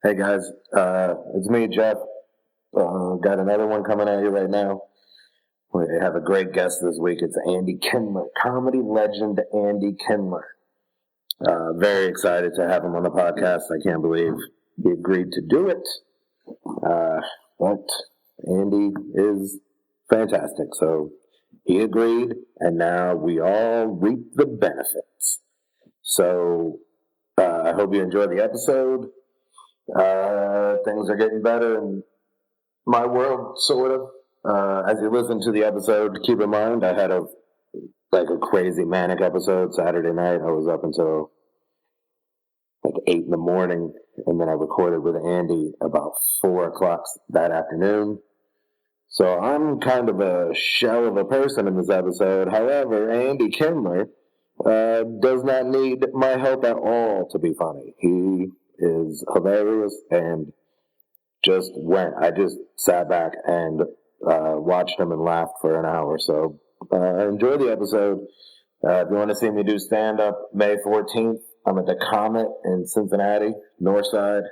Hey guys, it's me, Geoff. Got another one coming at you right now. We have a great guest this week. It's Andy Kindler, comedy legend Andy Kindler. Very excited to have him on the podcast. I can't believe he agreed to do it. But Andy is fantastic. So he agreed, and now we all reap the benefits. So I hope you enjoy the episode. Things are getting better in my world, sort of. As you listen to the episode, keep in mind I had a crazy manic episode Saturday night. I was up until 8 in the morning, and then I recorded with Andy about 4 o'clock that afternoon. So I'm kind of a shell of a person in this episode. However, Andy Kindler does not need my help at all to be funny. He is hilarious and I just sat back and watched him and laughed for an hour. So enjoy the episode. If you want to see me do stand-up, May 14th, I'm at the Comet in Cincinnati, Northside.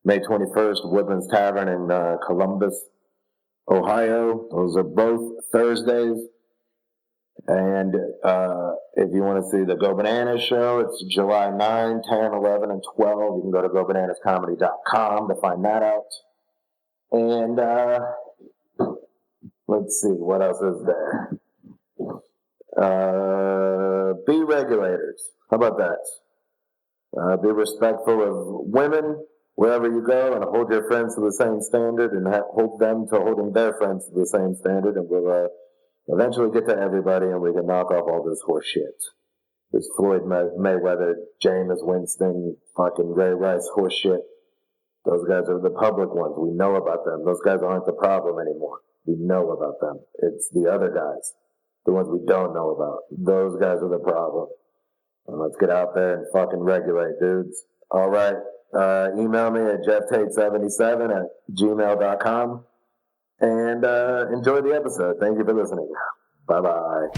May 21st, Woodlands Tavern in Columbus, Ohio. Those are both Thursdays. And if you want to see the Go Bananas show, it's July 9, 10, 11, and 12. You can go to gobananascomedy.com to find that out. And let's see, what else is there? Be regulators. How about that? Be respectful of women wherever you go, and hold your friends to the same standard, and hold them to holding their friends to the same standard, and we'll eventually get to everybody, and we can knock off all this horse shit. This Floyd Mayweather, Jameis Winston, fucking Ray Rice horse shit. Those guys are the public ones. We know about them. Those guys aren't the problem anymore. We know about them. It's the other guys, the ones we don't know about. Those guys are the problem. And let's get out there and fucking regulate, dudes. All right. Email me at jefftate77@gmail.com. And enjoy the episode. Thank you for listening. Bye-bye.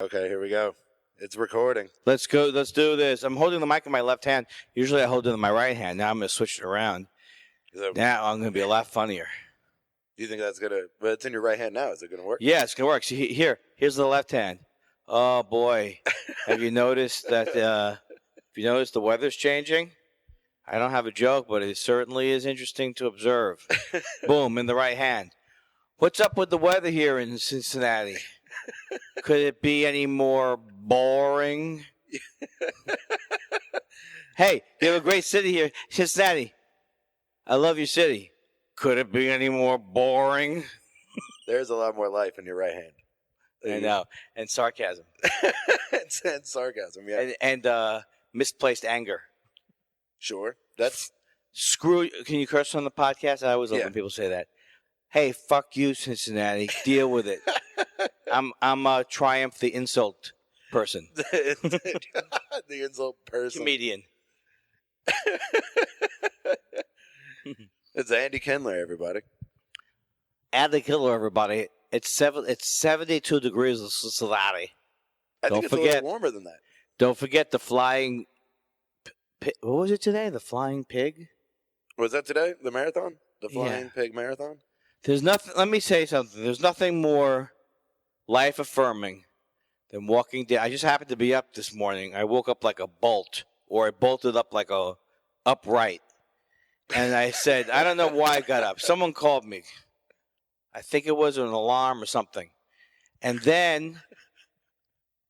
Okay, here we go. It's recording. Let's go. Let's do this. I'm holding the mic in my left hand. Usually I hold it in my right hand. Now I'm going to switch it around. Now I'm going to be a lot funnier. Do you think that's going to... But it's in your right hand now. Is it going to work? Yeah, it's going to work. See, here's the left hand. Oh, boy. Have you noticed that... Have you noticed the weather's changing? I don't have a joke, but it certainly is interesting to observe. Boom, in the right hand. What's up with the weather here in Cincinnati? Could it be any more boring? Hey, you have a great city here, Cincinnati. I love your city. Could it be any more boring? There's a lot more life in your right hand. I know. And sarcasm. and sarcasm, yeah. And misplaced anger. Sure. That's... Screw... Can you curse on the podcast? I always love when people say that. Hey, fuck you, Cincinnati. Deal with it. I'm a Triumph the insult person. The insult person. Comedian. It's Andy Kindler, everybody. Andy Kindler, everybody. It's 72 degrees in Cincinnati. I think it's a little warmer than that. Don't forget the flying... What was it today? The flying pig? Was that today? The marathon? The flying pig marathon? There's nothing... Let me say something. There's nothing more life-affirming than walking down. I just happened to be up this morning. I woke up like a bolt, or I bolted up like a upright. And I said, I don't know why I got up. Someone called me. I think it was an alarm or something. And then,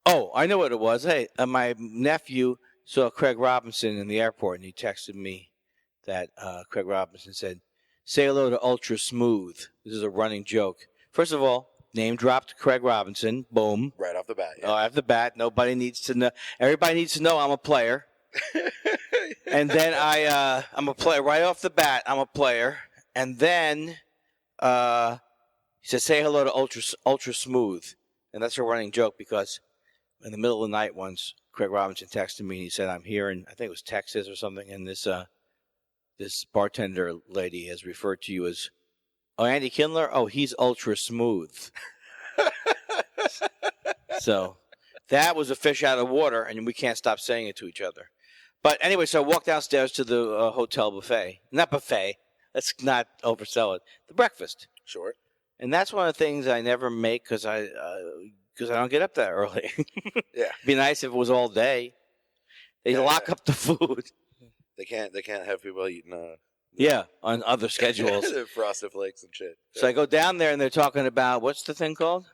I know what it was. Hey, my nephew saw Craig Robinson in the airport, and he texted me that Craig Robinson said, say hello to Ultra Smooth. This is a running joke. First of all, name dropped Craig Robinson. Boom. Right off the bat. Yeah. Off the bat. Nobody needs to know. Everybody needs to know I'm a player. And then I'm a player. Right off the bat, I'm a player. And then he said, say hello to Ultra Smooth. And that's a running joke because in the middle of the night once, Craig Robinson texted me and he said, I'm here in, I think it was Texas or something, and this bartender lady has referred to you as, Andy Kindler? Oh, he's ultra smooth. So that was a fish out of water, and we can't stop saying it to each other. But anyway, so I walked downstairs to the hotel buffet. Not buffet. Let's not oversell it. The breakfast. Sure. And that's one of the things I never make because I don't get up that early. Yeah. It'd be nice if it was all day. They lock up the food. They can't have people eating on other schedules. Frosted Flakes and shit. So I go down there and they're talking about what's the thing called?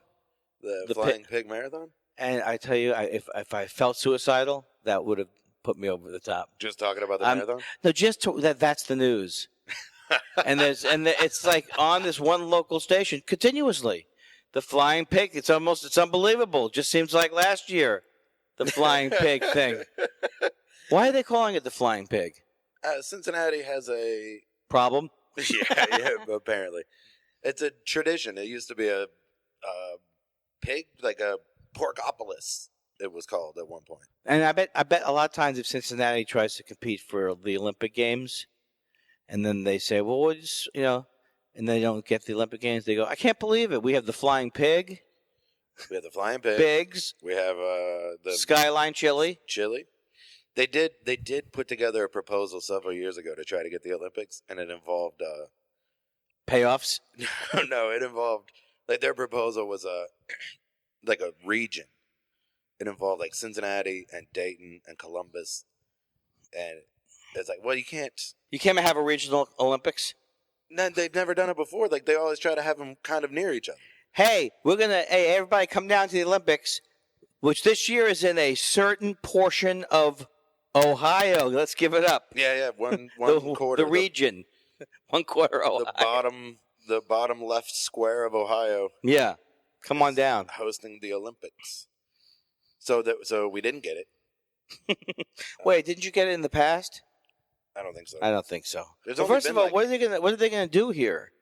The Flying Pig Marathon? And I tell you, if I felt suicidal, that would have put me over the top. Just talking about the marathon? No, that's the news. and it's like on this one local station continuously. The Flying Pig, it's unbelievable. Just seems like last year, the Flying Pig thing. Why are they calling it the Flying Pig? Cincinnati has a... Problem? yeah, apparently. It's a tradition. It used to be a pig, like a porkopolis, it was called at one point. And I bet a lot of times if Cincinnati tries to compete for the Olympic Games, and then they say, well, we'll just, and they don't get the Olympic Games, they go, I can't believe it. We have the Flying Pig. We have the Flying Pig. Pigs. We have the... Skyline Chili. They did put together a proposal several years ago to try to get the Olympics, and it involved... Payoffs? No, it involved... Like, their proposal was a region. It involved, like, Cincinnati and Dayton and Columbus. And it's like, well, you can't... You can't have a regional Olympics? No, they've never done it before. Like, they always try to have them kind of near each other. Hey, everybody come down to the Olympics, which this year is in a certain portion of Ohio. Let's give it up. Yeah, one quarter. The region. 1/4 Ohio. The bottom left square of Ohio. Yeah. Come on down. Hosting the Olympics. So we didn't get it. Wait, didn't you get it in the past? I don't think so. I don't think so. Well, first of all, what are they gonna do here?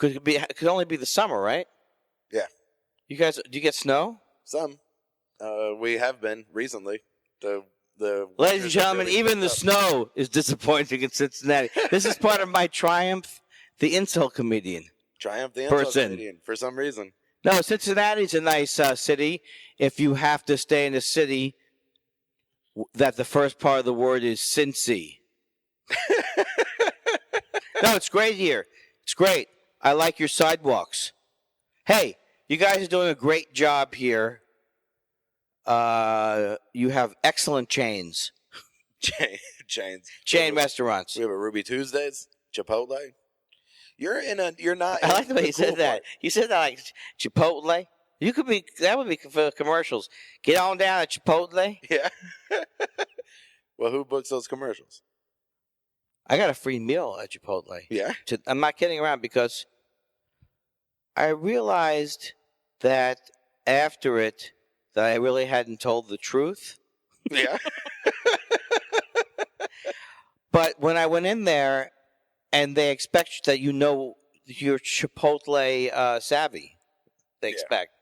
It could only be the summer, right? Yeah. You guys, do you get snow? Some. We have been recently. Ladies and gentlemen, even the snow is disappointing in Cincinnati. This is part of my Triumph the insult comedian. Triumph the insult comedian, for some reason. No, Cincinnati's a nice city. If you have to stay in a city that the first part of the word is Cincy. No, it's great here. It's great. I like your sidewalks. Hey, you guys are doing a great job here. You have excellent chains. Chains. Chain restaurants. We have a Ruby Tuesdays, Chipotle. You're not. I like the way you said that. Part. You said that like Chipotle. You could be. That would be for commercials. Get on down at Chipotle. Yeah. Well, who books those commercials? I got a free meal at Chipotle. Yeah. I'm not kidding around because I realized that after it that I really hadn't told the truth. Yeah. But when I went in there, and they expect that you know you're Chipotle savvy. They expect.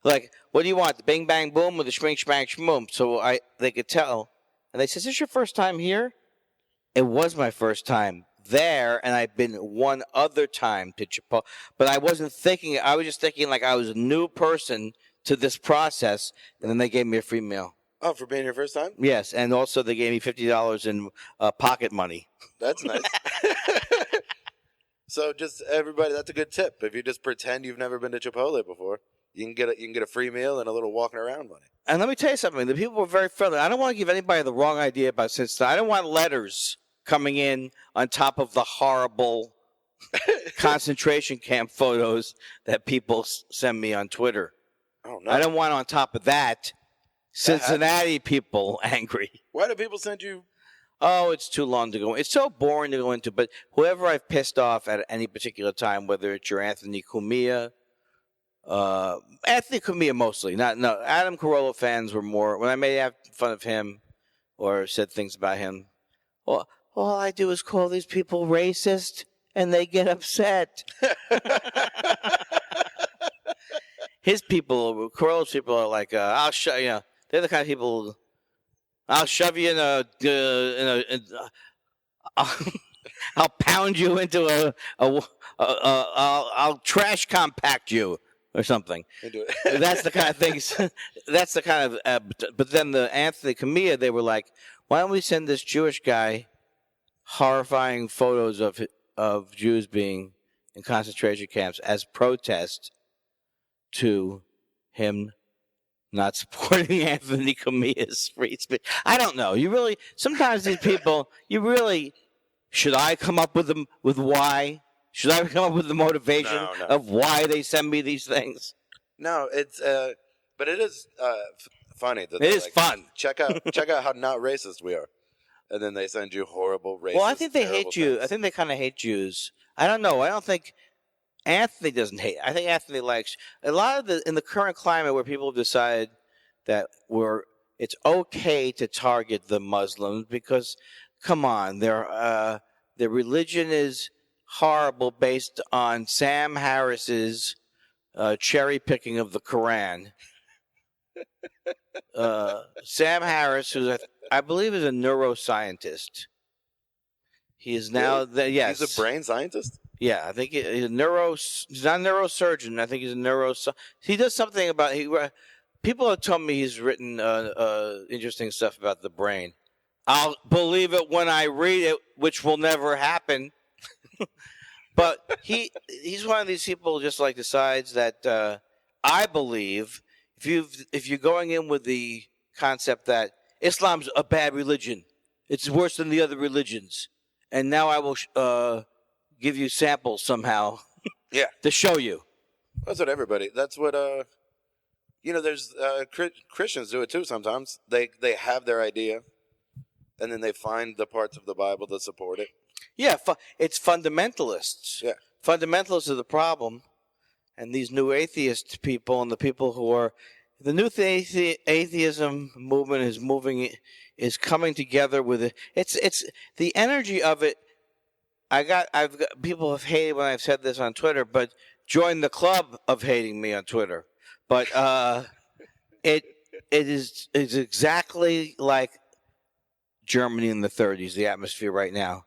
Like, what do you want? The bing bang boom or the shmink shmank shmoom? So they could tell. And they said, is this your first time here? It was my first time there, and I've been one other time to Chipotle. But I wasn't thinking, I was just thinking like I was a new person to this process, and then they gave me a free meal. Oh, for being your first time? Yes, and also they gave me $50 in pocket money. That's nice. So just everybody, that's a good tip. If you just pretend you've never been to Chipotle before, you can get a free meal and a little walking around money. And let me tell you something. The people were very friendly. I don't want to give anybody the wrong idea about Cincinnati. I don't want letters coming in on top of the horrible concentration camp photos that people send me on Twitter. Oh, no. I don't want on top of that Cincinnati people angry. Why do people send you? Oh, it's too long to go. It's so boring to go into. But whoever I've pissed off at any particular time, whether it's your Anthony Cumia, Anthony Cumia mostly. No, Adam Carolla fans were more. When I made fun of him or said things about him, well, all I do is call these people racist, and they get upset. His people, Carolla's people, are like, I'll show you. They're the kind of people. I'll shove you I'll pound you into I'll trash compact you or something. That's the kind of things. That's the kind of. But then the Anthony Cumia, they were like, why don't we send this Jewish guy horrifying photos of Jews being in concentration camps as protest to him not supporting Anthony Cumia's free speech. I don't know. Sometimes these people, should I come up with them with why? Should I come up with the motivation of why they send me these things? No, it's, but it is funny. That it is fun. Check out how not racist we are. And then they send you horrible racist. Well, I think they hate you. Things. I think they kind of hate Jews. I don't know. I don't think Anthony doesn't hate. I think Anthony likes a lot of in the current climate where people have decided that it's okay to target the Muslims because, come on, their religion is horrible based on Sam Harris's cherry picking of the Quran. Sam Harris, who I believe is a neuroscientist. He is now yes. He's a brain scientist? Yeah, I think he's he's not a neurosurgeon. I think he's a he does something about people have told me he's written interesting stuff about the brain. I'll believe it when I read it, which will never happen. But he's one of these people just like decides that I believe if you're going in with the concept that Islam's a bad religion, it's worse than the other religions, and now I will give you samples somehow to show you. That's what everybody. That's what there's Christians do it too sometimes. They have their idea, and then they find the parts of the Bible that support it. Yeah, it's fundamentalists. Yeah, fundamentalists are the problem, and these new atheist people and the people who are the new atheism movement is coming together with it. It's the energy of it. I've got people have hated when I've said this on Twitter, but join the club of hating me on Twitter. But it is exactly like Germany in the 30s, the atmosphere right now,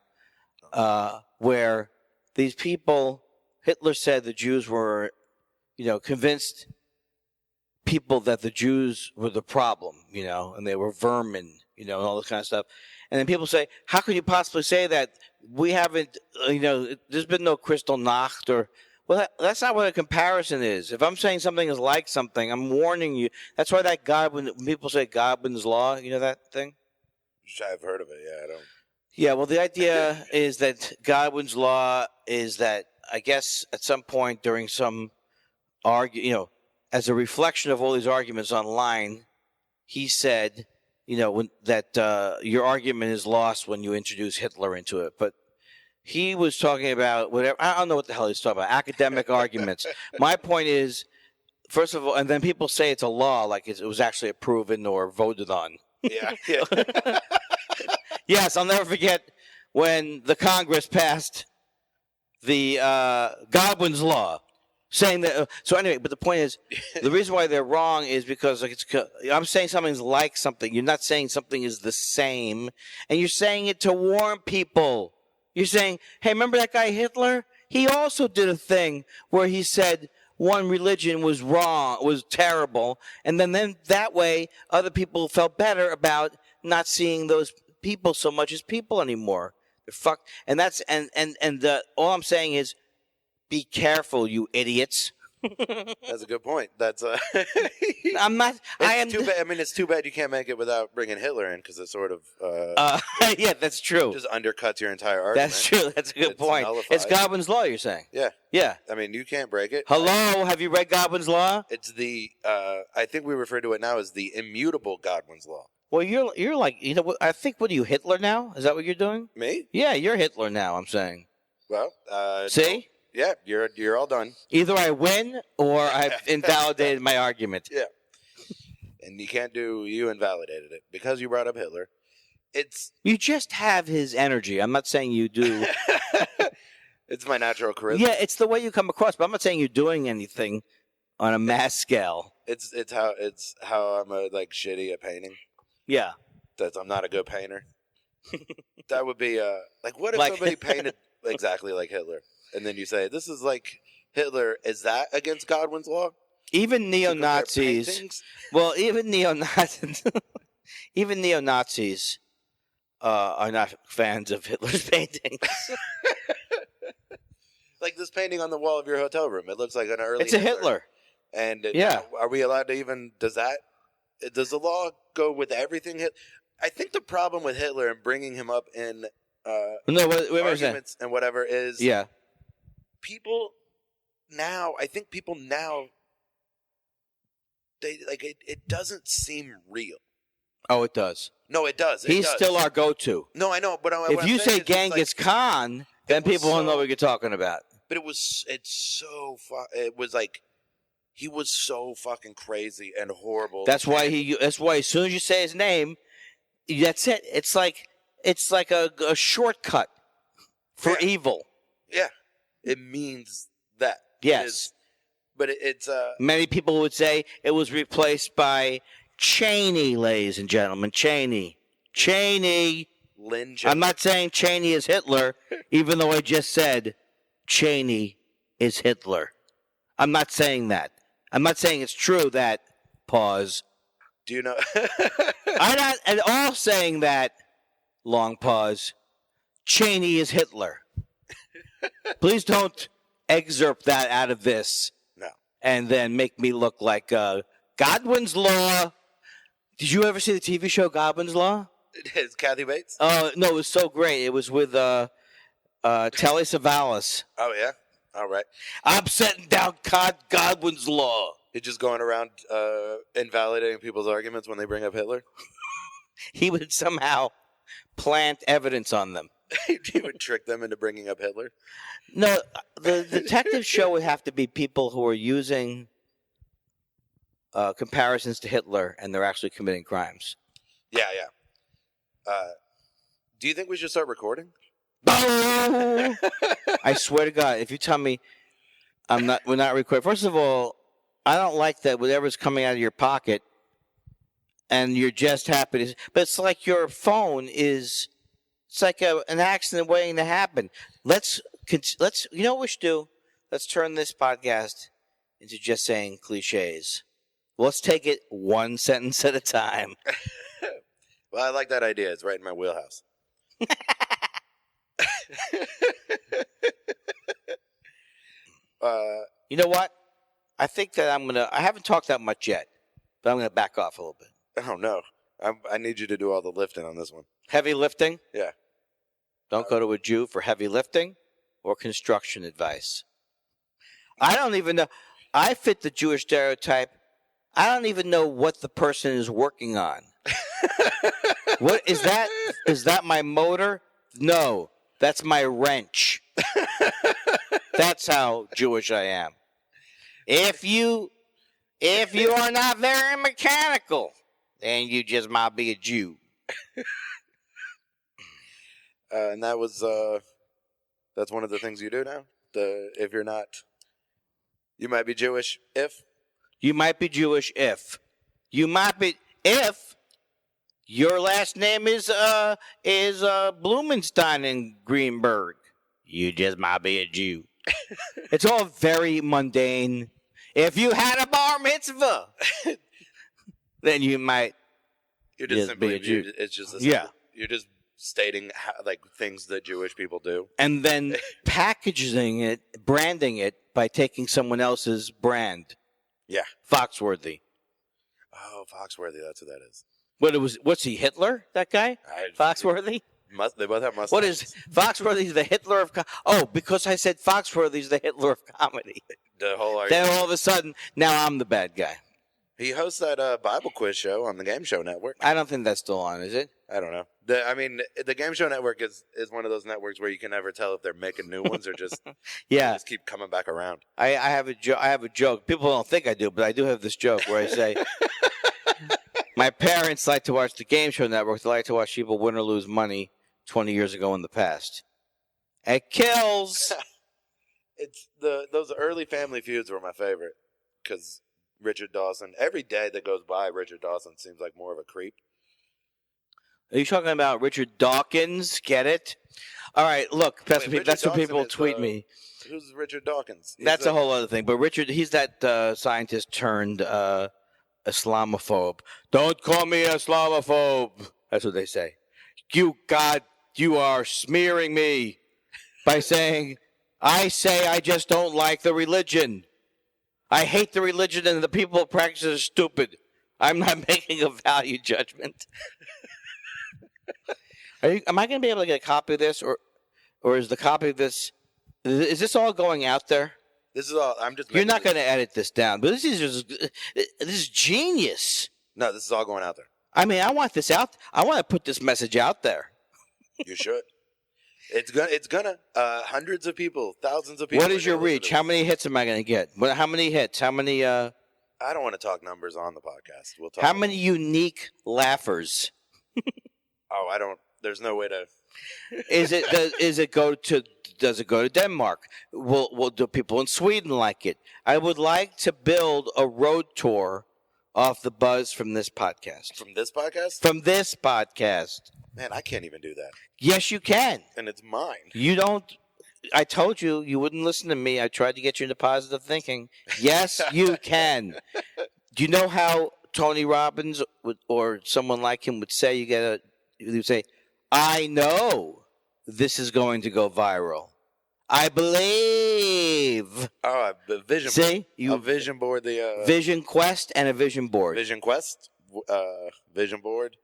where these people, Hitler said the Jews were, convinced people that the Jews were the problem, and they were vermin, and all this kind of stuff. And then people say, how could you possibly say that? We haven't, there's been no Crystal Nacht or, well, that's not what a comparison is. If I'm saying something is like something, I'm warning you. That's why that when people say Godwin's Law, that thing? I've heard of it, yeah, I don't. Yeah, well, the idea is that Godwin's Law is that, I guess, at some point during some as a reflection of all these arguments online, he said, that your argument is lost when you introduce Hitler into it. But he was talking about whatever. I don't know what the hell he's talking about. Academic arguments. My point is, first of all, and then people say it's a law, like it was actually proven or voted on. Yeah. Yes, I'll never forget when the Congress passed the Godwin's Law, saying that. So anyway, but the point is, the reason why they're wrong is because I'm saying something's like something. You're not saying something is the same, and you're saying it to warn people. You're saying, hey, remember that guy Hitler? He also did a thing where he said one religion was wrong, was terrible, and then that way other people felt better about not seeing those people so much as people anymore. They're fucked, and that's all I'm saying is, be careful, you idiots. That's a good point. That's I'm not. Too bad. I mean, it's too bad you can't make it without bringing Hitler in because it sort of. Yeah, that's true. Just undercuts your entire argument. That's true. That's a good point. Nullified. It's Godwin's Law, you're saying? Yeah. Yeah. I mean, you can't break it. Hello, have you read Godwin's Law? It's the. I think we refer to it now as the immutable Godwin's Law. Well, you're like, I think, what are you, Hitler now? Is that what you're doing? Me? Yeah, you're Hitler now, I'm saying. Well, see? No. Yeah, you're all done. Either I win or I've invalidated my argument. Yeah. And you invalidated it because you brought up Hitler. You just have his energy. I'm not saying you do. It's my natural charisma. Yeah, it's the way you come across, but I'm not saying you're doing anything on a mass scale. It's how I'm shitty at painting. Yeah. I'm not a good painter. That would be what if somebody painted exactly like Hitler? And then you say, this is like Hitler. Is that against Godwin's Law? Even neo-Nazis. Well, even neo-Nazis. Even neo-Nazis are not fans of Hitler's paintings. Like this painting on the wall of your hotel room. It looks like an early It's a Hitler. And yeah. Are we allowed to even, does the law go with everything? I think the problem with Hitler and bringing him up in arguments and whatever is people now, it doesn't seem real. Oh, it does. No, it does. He's still our go-to. No, I know, but if you say Genghis Khan, then people will know what you're talking about. But it was like he was so fucking crazy and horrible. That's why as soon as you say his name, that's it. It's like a shortcut for evil. Yeah. It means that. Yes. It's many people would say it was replaced by Cheney, ladies and gentlemen. Cheney. Lynn Cheney. I'm not saying Cheney is Hitler, even though I just said Cheney is Hitler. I'm not saying that. I'm not saying it's true that, pause. Do you know? I'm not at all saying that, long pause, Cheney is Hitler. Please don't excerpt that out of this. No. And then make me look like Godwin's Law. Did you ever see the TV show Godwin's Law? Is Kathy Bates? No, it was so great. It was with Telly Savalas. Oh, yeah? All right. I'm setting down Godwin's Law. You're just going around invalidating people's arguments when they bring up Hitler? He would somehow plant evidence on them. He would trick them into bringing up Hitler? No, the detective show would have to be people who are using comparisons to Hitler and they're actually committing crimes. Yeah. Do you think we should start recording? I swear to God, if you tell me we're not recording. First of all, I don't like that whatever's coming out of your pocket and you're just happy to, but it's like your phone is, it's like an accident waiting to happen. Let's, you know what we should do? Let's turn this podcast into just saying cliches. Let's take it one sentence at a time. Well, I like that idea. It's right in my wheelhouse. You know what? I think that I haven't talked that much yet, but I'm going to back off a little bit. Oh, no. I need you to do all the lifting on this one. Heavy lifting? Yeah. Don't go to a Jew for heavy lifting or construction advice. I don't even know. I fit the Jewish stereotype. I don't even know what the person is working on. What is that? Is that my motor? No, that's my wrench. That's how Jewish I am. If you are not very mechanical, then you just might be a Jew. And that was that's one of the things you do now. If you're not, you might be Jewish. If you might be Jewish, if your last name is Blumenstein in Greenberg, you just might be a Jew. It's all very mundane. If you had a bar mitzvah, then you might. You're just simply be a Jew. It's just yeah. You're just stating things that Jewish people do, and then packaging it, branding it by taking someone else's brand. Yeah, Foxworthy. Oh, Foxworthy. That's who that is. What's he? Hitler? That guy? Foxworthy. They both have mustaches. What is Foxworthy's the Hitler of? Because I said Foxworthy's the Hitler of comedy. The whole argument. Then all of a sudden, now I'm the bad guy. He hosts that Bible quiz show on the Game Show Network. I don't think that's still on, is it? I don't know. The Game Show Network is one of those networks where you can never tell if they're making new ones or just just keep coming back around. I have a joke. People don't think I do, but I do have this joke where I say, my parents like to watch the Game Show Network. They like to watch people win or lose money 20 years ago in the past. It kills. It's those early Family Feuds were my favorite because Richard Dawson. Every day that goes by, Richard Dawson seems like more of a creep. Are you talking about Richard Dawkins? Get it? All right, look, that's what people tweet me. Who's Richard Dawkins? That's a whole other thing. But Richard, he's that scientist turned Islamophobe. Don't call me Islamophobe. That's what they say. You are smearing me by saying, I say I just don't like the religion. I hate the religion and the people who practice it are stupid. I'm not making a value judgment. Am I going to be able to get a copy of this, or is the copy of this? Is this all going out there? This is all. You're not going to edit this down, but this is genius. No, this is all going out there. I mean, I want this out. I want to put this message out there. You should. It's gonna. Hundreds of people, thousands of people. What is your reach? How many hits am I going to get? How many hits? How many? I don't want to talk numbers on the podcast. We'll talk. How many unique laughers? Oh, I don't. There's no way to. Does it go to Denmark? Will do people in Sweden like it? I would like to build a road tour off the buzz from this podcast. From this podcast? From this podcast. Man, I can't even do that. Yes, you can. And it's mine. You don't. I told you wouldn't listen to me. I tried to get you into positive thinking. Yes, you can. Do you know how Tony Robbins or someone like him would say? You would say, I know this is going to go viral. I believe. Oh, a vision. See, a vision board. The Vision Quest and a vision board. Vision Quest, vision board.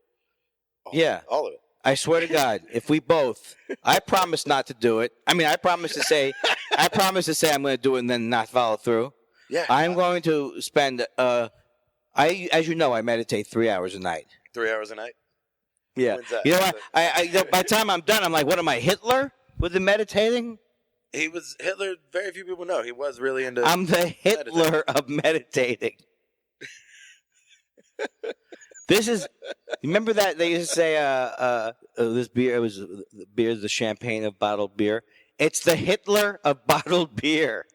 Yeah, all of it. I swear to God, if we both, I promise not to do it. I mean, I promise to say I'm going to do it and then not follow through. Yeah, I'm going to spend. As you know, I meditate 3 hours a night. 3 hours a night. Yeah. You know what? By the time I'm done, I'm like, what am I, Hitler with the meditating? He was Hitler. Very few people know he was really into. I'm the Hitler of meditating. This is. Remember that they used to say, this beer is the champagne of bottled beer. It's the Hitler of bottled beer.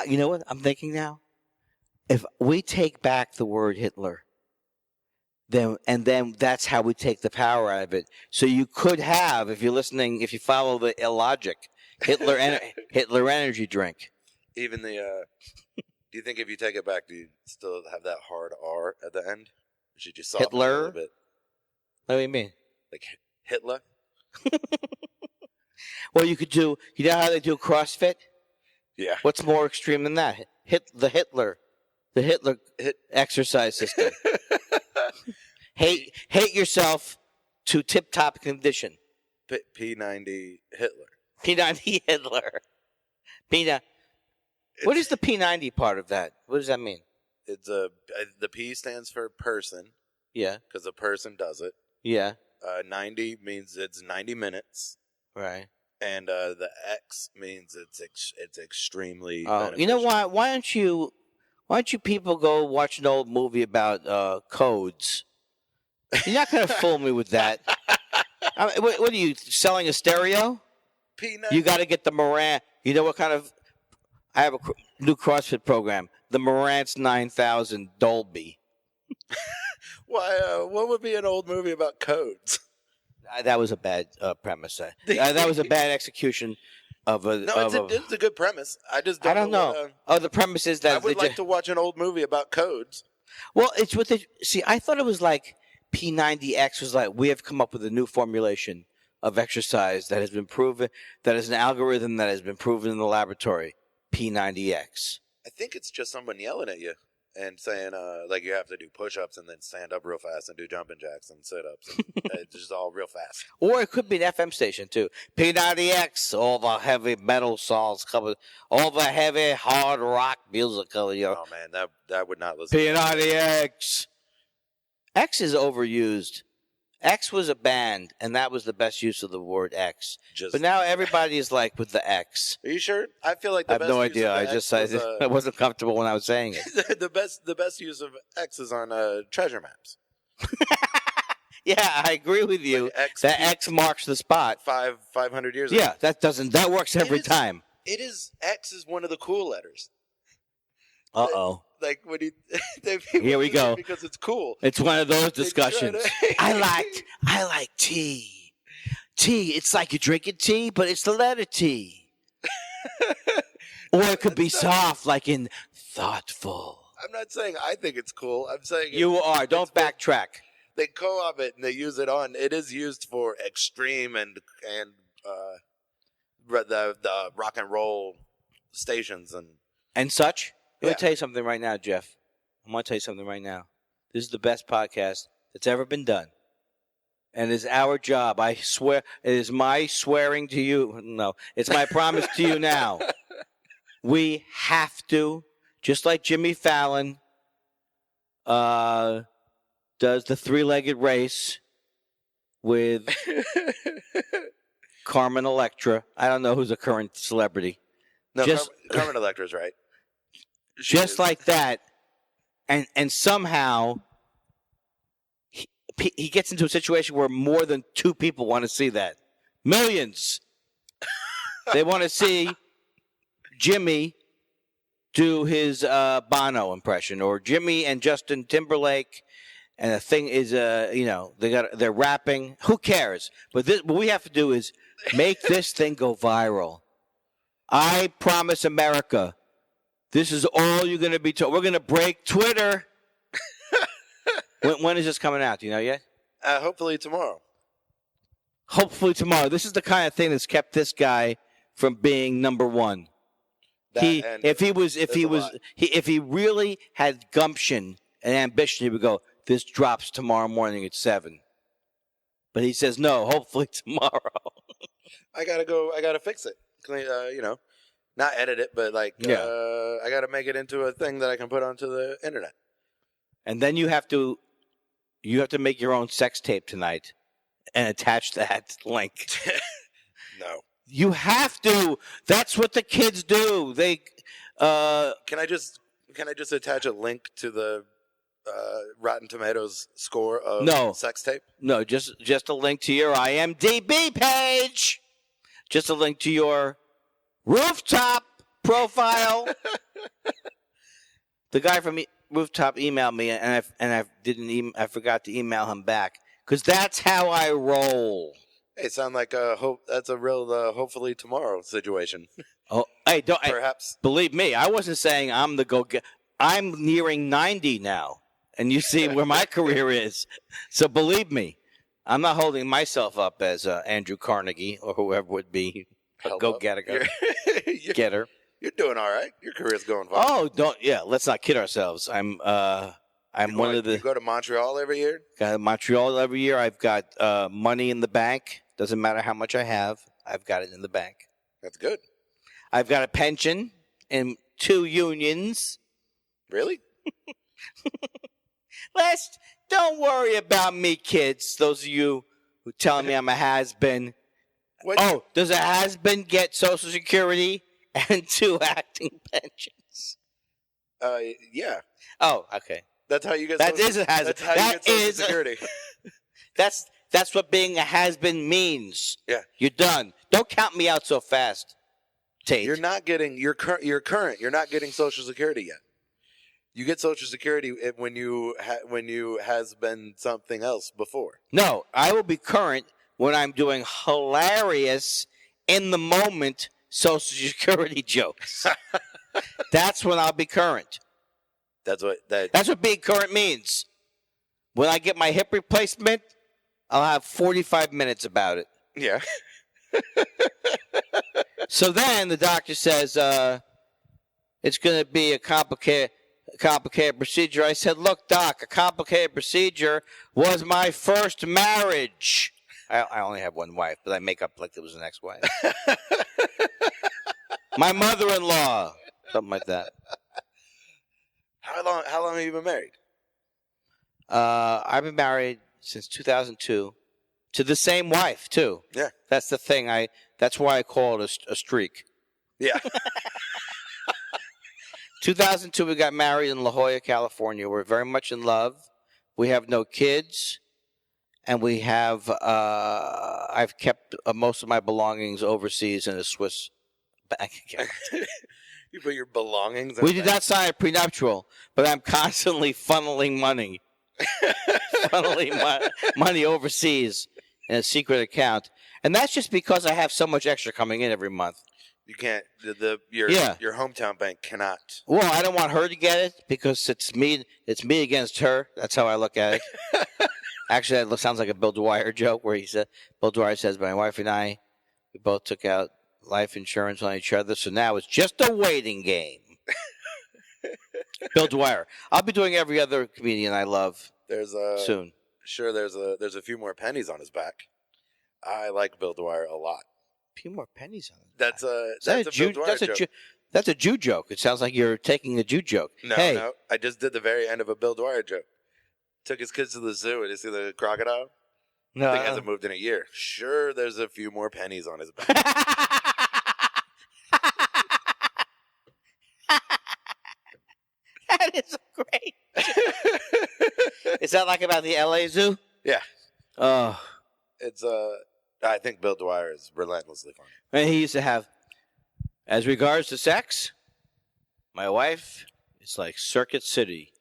You know what I'm thinking now? If we take back the word Hitler, then that's how we take the power out of it. So you could have, if you're listening, if you follow the illogic, Hitler energy drink. Even the. Do you think if you take it back, do you still have that hard R at the end? Or should you soften it a Hitler? little bit? What do you mean? Like Hitler? Well, you could do. You know how they do CrossFit? Yeah. What's more extreme than that? The Hitler exercise system. Hate yourself to tip-top condition. P90 Hitler. P90 Hitler. What is the P90 part of that? What does that mean? It's the P stands for person. Yeah. Because the person does it. Yeah. 90 means it's 90 minutes. Right. And the X means it's extremely. Oh, you know why? Why don't you people go watch an old movie about codes? You're not going to fool me with that. What are you selling, a stereo? P90. You got to get the Marantz. You know what kind of? I have a new CrossFit program. The Marantz 9000 Dolby. Why? What would be an old movie about codes? That was a bad premise. That was a bad execution of a. No, it's a good premise. I just don't. I don't know. The premise is that I would like to watch an old movie about codes. Well, it's with the. See, I thought it was like P90X was like we have come up with a new formulation of exercise that has been proven. That is an algorithm that has been proven in the laboratory. P90X. I think it's just someone yelling at you and saying, like, you have to do push-ups and then stand up real fast and do jumping jacks and sit-ups. It's just all real fast. Or it could be an FM station, too. P90X, all the heavy metal songs covered, all the heavy hard rock music covered. Oh, man, that would not listen. P90X. X is overused. X was a band, and that was the best use of the word X. But now everybody is like with the X. Are you sure? I feel like the I have best no use idea. of I wasn't comfortable when I was saying it. the best use of X is on treasure maps. Yeah, I agree with you. Like that X marks the spot. 500 years ago. Yeah, that works every time. X is one of the cool letters. Uh-oh. Like when here we go, because it's cool. It's one of those discussions. I like tea. Tea. It's like you're drinking tea, but it's the letter T. Or it could be soft, like in thoughtful. I'm not saying I think it's cool. I'm saying you are. Don't backtrack. They co-op it and they use it on. It is used for extreme and the rock and roll stations and such. I'm going Yeah. to tell you something right now, Geoff. I'm going to tell you something right now. This is the best podcast that's ever been done. And it's our job. I swear, it is my swearing to you. No, it's my promise to you now. We have to, just like Jimmy Fallon does the three-legged race with Carmen Electra. I don't know who's a current celebrity. No, Carmen Electra's right. Just like that, and somehow he gets into a situation where more than two people want to see that. Millions. They want to see Jimmy do his Bono impression, or Jimmy and Justin Timberlake. And the thing is, they're rapping. Who cares? But what we have to do is make this thing go viral. I promise America. This is all you're going to be told. We're going to break Twitter. When is this coming out? Do you know yet? Hopefully tomorrow. Hopefully tomorrow. This is the kind of thing that's kept this guy from being number one. If he really had gumption and ambition, he would go, this drops tomorrow morning at 7. But he says, no, hopefully tomorrow. I gotta fix it. Not edit it, but I got to make it into a thing that I can put onto the internet. And then you have to make your own sex tape tonight and attach that link. No. You have to. That's what the kids do. They Can I just attach a link to the Rotten Tomatoes score of sex tape? No, just a link to your IMDb page. Just a link to your Rooftop profile. The guy from Rooftop emailed me, and I forgot to email him back because that's how I roll. Hey, sound like a hope. That's a real hopefully tomorrow situation. Oh, hey, Perhaps. believe me, I wasn't saying I'm the go-get. I'm nearing 90 now, and you see where my career is. So believe me, I'm not holding myself up as Andrew Carnegie or whoever would be a go-getter. Getter. You're doing all right. Your career's going fine. Oh, let's not kid ourselves. I'm one of the. You go to Montreal every year? Got Montreal every year. I've got money in the bank. Doesn't matter how much I have. I've got it in the bank. That's good. I've got a pension in 2 unions. Really? Don't worry about me, kids. Those of you who telling me I'm a has-been. Oh, does a has-been get Social Security and 2 acting pensions? Yeah. Oh, okay. That's how you get. That is a has-been. That's how you get Social Security. That's what being a has-been means. Yeah. You're done. Don't count me out so fast, Tate. You're not getting. You're current. You're not getting Social Security yet. You get Social Security when you has been something else before. No, I will be current when I'm doing hilarious, in the moment Social Security jokes. That's when I'll be current. That's what being current means. When I get my hip replacement, I'll have 45 minutes about it. Yeah. So then the doctor says it's going to be a complicated procedure. I said, look, doc, a complicated procedure was my first marriage. I only have one wife, but I make up like it was an ex-wife. My mother-in-law, something like that. How long have you been married? I've been married since 2002 to the same wife, too. Yeah. That's the thing. That's why I call it a streak. Yeah. 2002, we got married in La Jolla, California. We're very much in love. We have no kids. And we have, I've kept most of my belongings overseas in a Swiss bank account. You put your belongings in We did not sign a prenuptial, but I'm constantly funneling money. Money overseas in a secret account. And that's just because I have so much extra coming in every month. You can't, your hometown bank cannot. Well, I don't want her to get it because it's me against her. That's how I look at it. Actually, that sounds like a Bill Dwyer joke where Bill Dwyer says, my wife and I, we both took out life insurance on each other, so now it's just a waiting game. Bill Dwyer. I'll be doing every other comedian I love soon. Sure, there's a few more pennies on his back. I like Bill Dwyer a lot. A few more pennies on his back. That's a Bill Dwyer joke. That's a Jew joke. It sounds like you're taking a Jew joke. No. I just did the very end of a Bill Dwyer joke. Took his kids to the zoo and you see the crocodile? No. I think hasn't moved in a year. Sure, there's a few more pennies on his back. That is great. Is that like about the LA Zoo? Yeah. Oh. It's I think Bill Dwyer is relentlessly funny. And he used to have, as regards to sex, my wife is like Circuit City.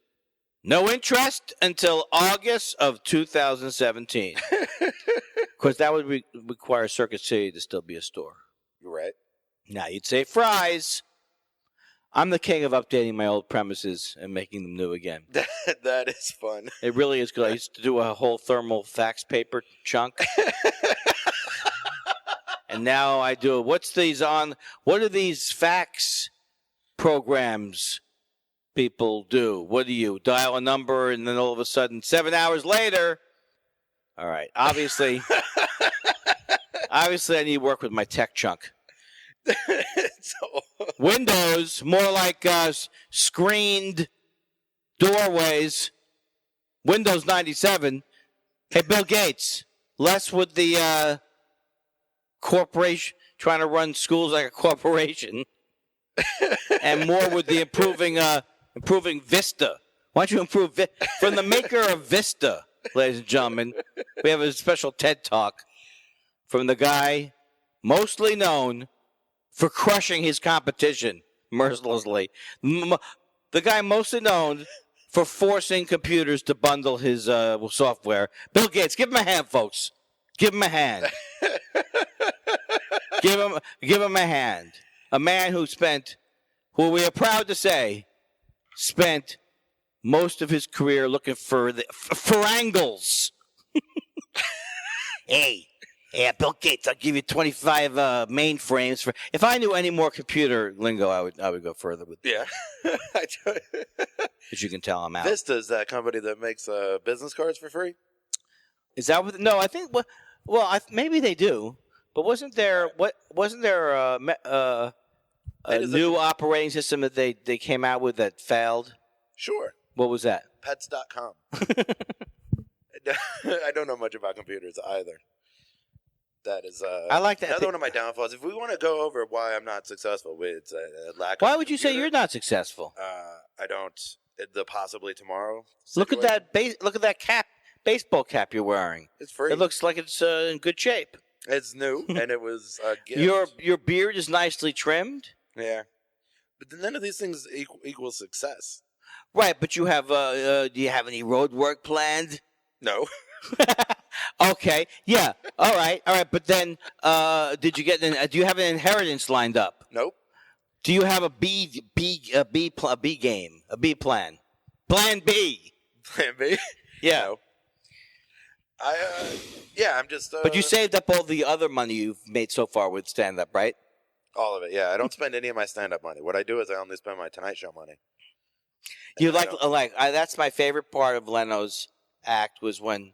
No interest until August of 2017. Of course, that would require Circuit City to still be a store. You're right. Now, you'd say fries. I'm the king of updating my old premises and making them new again. That is fun. It really is good. I used to do a whole thermal fax paper chunk. And now I do, what are these fax programs people do? What do you dial a number and then all of a sudden 7 hours later? All right. Obviously, I need to work with my tech chunk. Windows, more like screened doorways. Windows 97. Hey, Bill Gates, less with the corporation trying to run schools like a corporation, and more with the improving Vista. Why don't you improve from the maker of Vista, ladies and gentlemen? We have a special TED Talk from the guy mostly known for crushing his competition mercilessly. The guy mostly known for forcing computers to bundle his software. Bill Gates, give him a hand, folks. Give him a hand. Give him a hand. A man who we are proud to say, spent most of his career looking for angles. Hey, Bill Gates, I'll give you 25 mainframes for. If I knew any more computer lingo, I would go further with. Yeah. As you can tell, I'm out. Vista's that company that makes business cards for free. Is that what? No, I think. Well, maybe they do. But wasn't there a new operating system that they came out with that failed? Sure. What was that? Pets.com. I don't know much about computers either. That is I like that. Another one of my downfalls. If we want to go over why I'm not successful, it's a lack of Why would you say computer. you're not successful? I don't. The possibly tomorrow. Look at that cap, baseball cap you're wearing. It's free. It looks like it's in good shape. It's new, and it was a gift. Your beard is nicely trimmed. Yeah, but none of these things equal success. Right, but you have. Do you have any road work planned? No. Okay. Yeah. All right. But then, do you have an inheritance lined up? Nope. Do you have a B plan? Plan B. Plan B. Yeah. No. I'm just. But you saved up all the other money you've made so far with stand-up, right? All of it. Yeah, I don't spend any of my stand-up money. What I do is I only spend my Tonight Show money. That's my favorite part of Leno's act was when,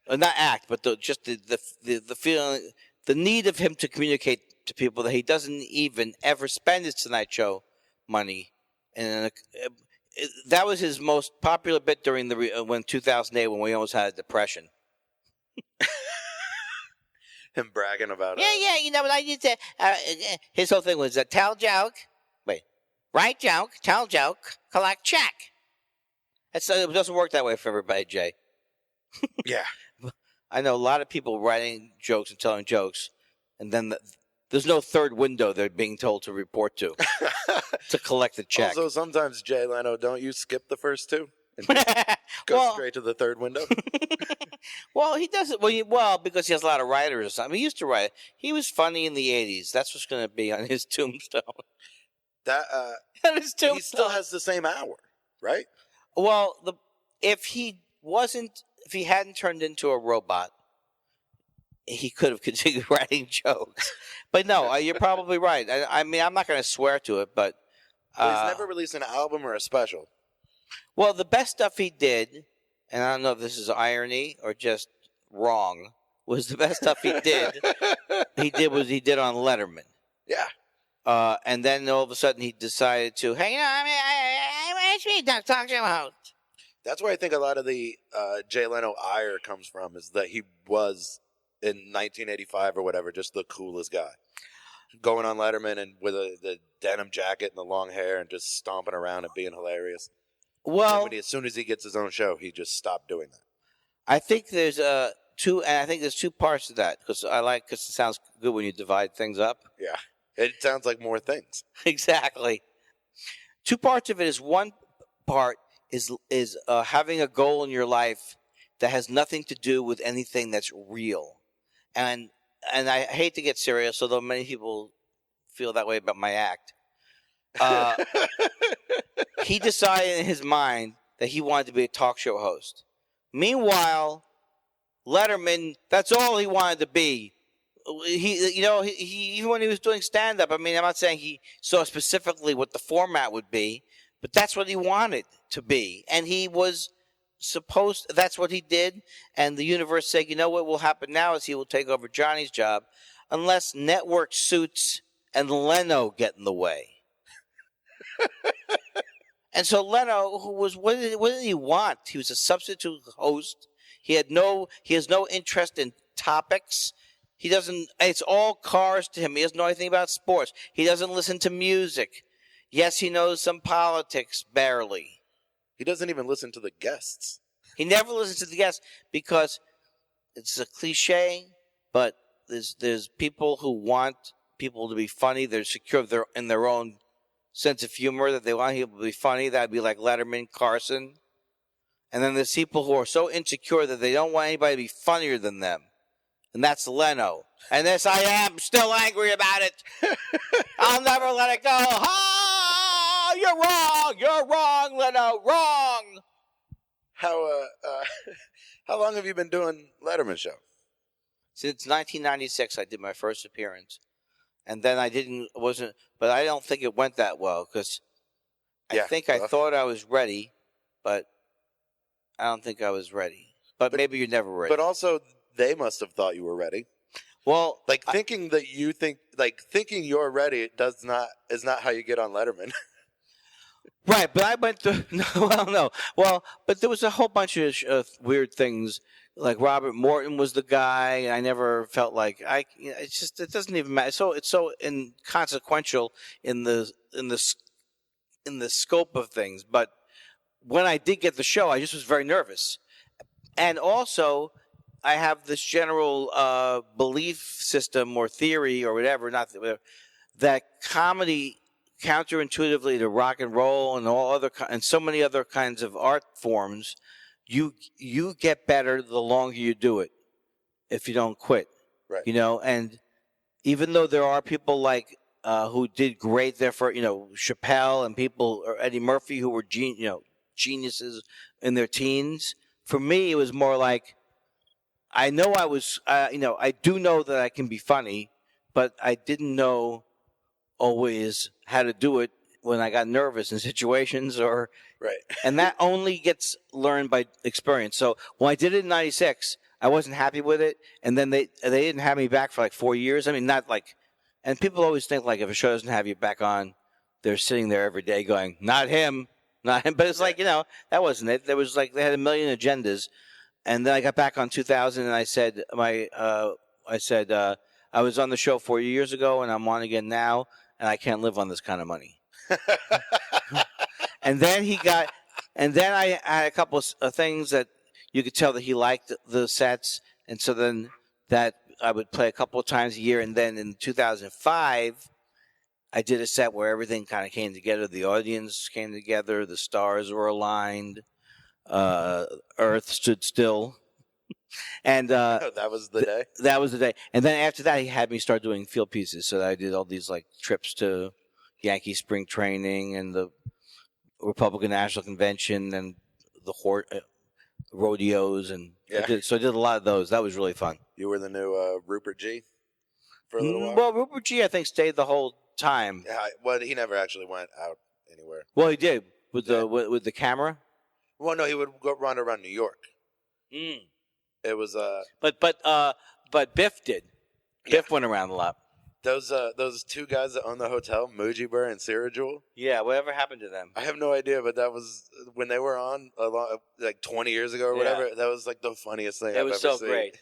not act, but just the feeling, the need of him to communicate to people that he doesn't even ever spend his Tonight Show money, and that was his most popular bit during when 2008 when we almost had a depression. Him bragging about it. Yeah, you know what I used to. His whole thing was a tell joke, write joke, tell joke, collect check. It doesn't work that way for everybody, Jay. Yeah. I know a lot of people writing jokes and telling jokes, and then there's no third window they're being told to report to collect the check. Also, sometimes, Jay Leno, don't you skip the first two and go straight to the third window? Well, he doesn't. Well, because he has a lot of writers or something. He used to write. He was funny in the 80s. That's what's going to be on his tombstone. He still has the same hour, right? Well, if he hadn't turned into a robot, he could have continued writing jokes. But no, you're probably right. I mean, I'm not going to swear to it, but he's never released an album or a special. Well, the best stuff he did, and I don't know if this is irony or just wrong, was the best stuff he did. He did on Letterman. Yeah. And then all of a sudden he decided to, hey, I should be talk show host. That's where I think a lot of the Jay Leno ire comes from, is that he was, in 1985 or whatever, just the coolest guy. Going on Letterman and with the denim jacket and the long hair and just stomping around and being hilarious. Well, as soon as he gets his own show, he just stopped doing that. I think there's two parts to that, because it sounds good when you divide things up. Yeah. It sounds like more things. Exactly. Two parts of it is, one part is having a goal in your life that has nothing to do with anything that's real. And I hate to get serious, although many people feel that way about my act. He decided in his mind that he wanted to be a talk show host. Meanwhile, Letterman, that's all he wanted to be. He even when he was doing stand-up, I mean, I'm not saying he saw specifically what the format would be, but that's what he wanted to be. And he was that's what he did. And the universe said, you know what will happen now is he will take over Johnny's job unless network suits and Leno get in the way. And so Leno, what did he want? He was a substitute host. He has no interest in topics. It's all cars to him. He doesn't know anything about sports. He doesn't listen to music. Yes, he knows some politics, barely. He doesn't even listen to the guests. He never listens to the guests because it's a cliche, but there's people who want people to be funny. They're secure in their own sense of humor, that they want people to be funny. That'd be like Letterman, Carson. And then there's people who are so insecure that they don't want anybody to be funnier than them. And that's Leno. And this, I am still angry about it. I'll never let it go. Oh, you're wrong, Leno, wrong. How long have you been doing Letterman show? Since 1996, I did my first appearance. And then but I don't think it went that well because I thought I was ready, but I don't think I was ready. But maybe you're never ready. But also, they must have thought you were ready. Well, thinking you're ready is not how you get on Letterman. Right, but I went through. But there was a whole bunch of weird things. Like Robert Morton was the guy, and I never felt like it doesn't even matter. So it's so inconsequential in the scope of things. But when I did get the show, I just was very nervous, and also I have this general belief system or theory or whatever, that comedy, counterintuitively to rock and roll and so many other kinds of art forms, you get better the longer you do it if you don't quit. Right. And even though there are people like who did great there for Chappelle and people or Eddie Murphy who were geniuses in their teens, for me it was more like I know I was I do know that I can be funny, but I didn't know always how to do it when I got nervous in situations right. And that only gets learned by experience. So when I did it in 96, I wasn't happy with it. And then they didn't have me back for like 4 years. I mean, and people always think like if a show doesn't have you back on, they're sitting there every day going, not him. But it's like, that wasn't it. There was like, they had a million agendas. And then I got back on 2000 and I said, I was on the show 4 years ago and I'm on again now. And I can't live on this kind of money. And then I had a couple of things that you could tell that he liked the sets. And so then that I would play a couple of times a year. And then in 2005, I did a set where everything kind of came together. The audience came together. The stars were aligned. Earth stood still. And that was the day. That was the day. And then after that, he had me start doing field pieces. So I did all these like trips to Yankee spring training and the Republican National Convention and the rodeos, and I did a lot of those. That was really fun. You were the new Rupert G for a little while. Well, Rupert G, I think, stayed the whole time. Yeah, well, he never actually went out anywhere. Well, he did with the camera. Well, no, he would go run around New York. Mm. It was but Biff did. Biff went around a lot. Those two guys that own the hotel, Mujibur and Sirajul. Yeah, whatever happened to them? I have no idea, but that was when they were on like 20 years ago or whatever. That was like the funniest thing I've ever seen. It was so great.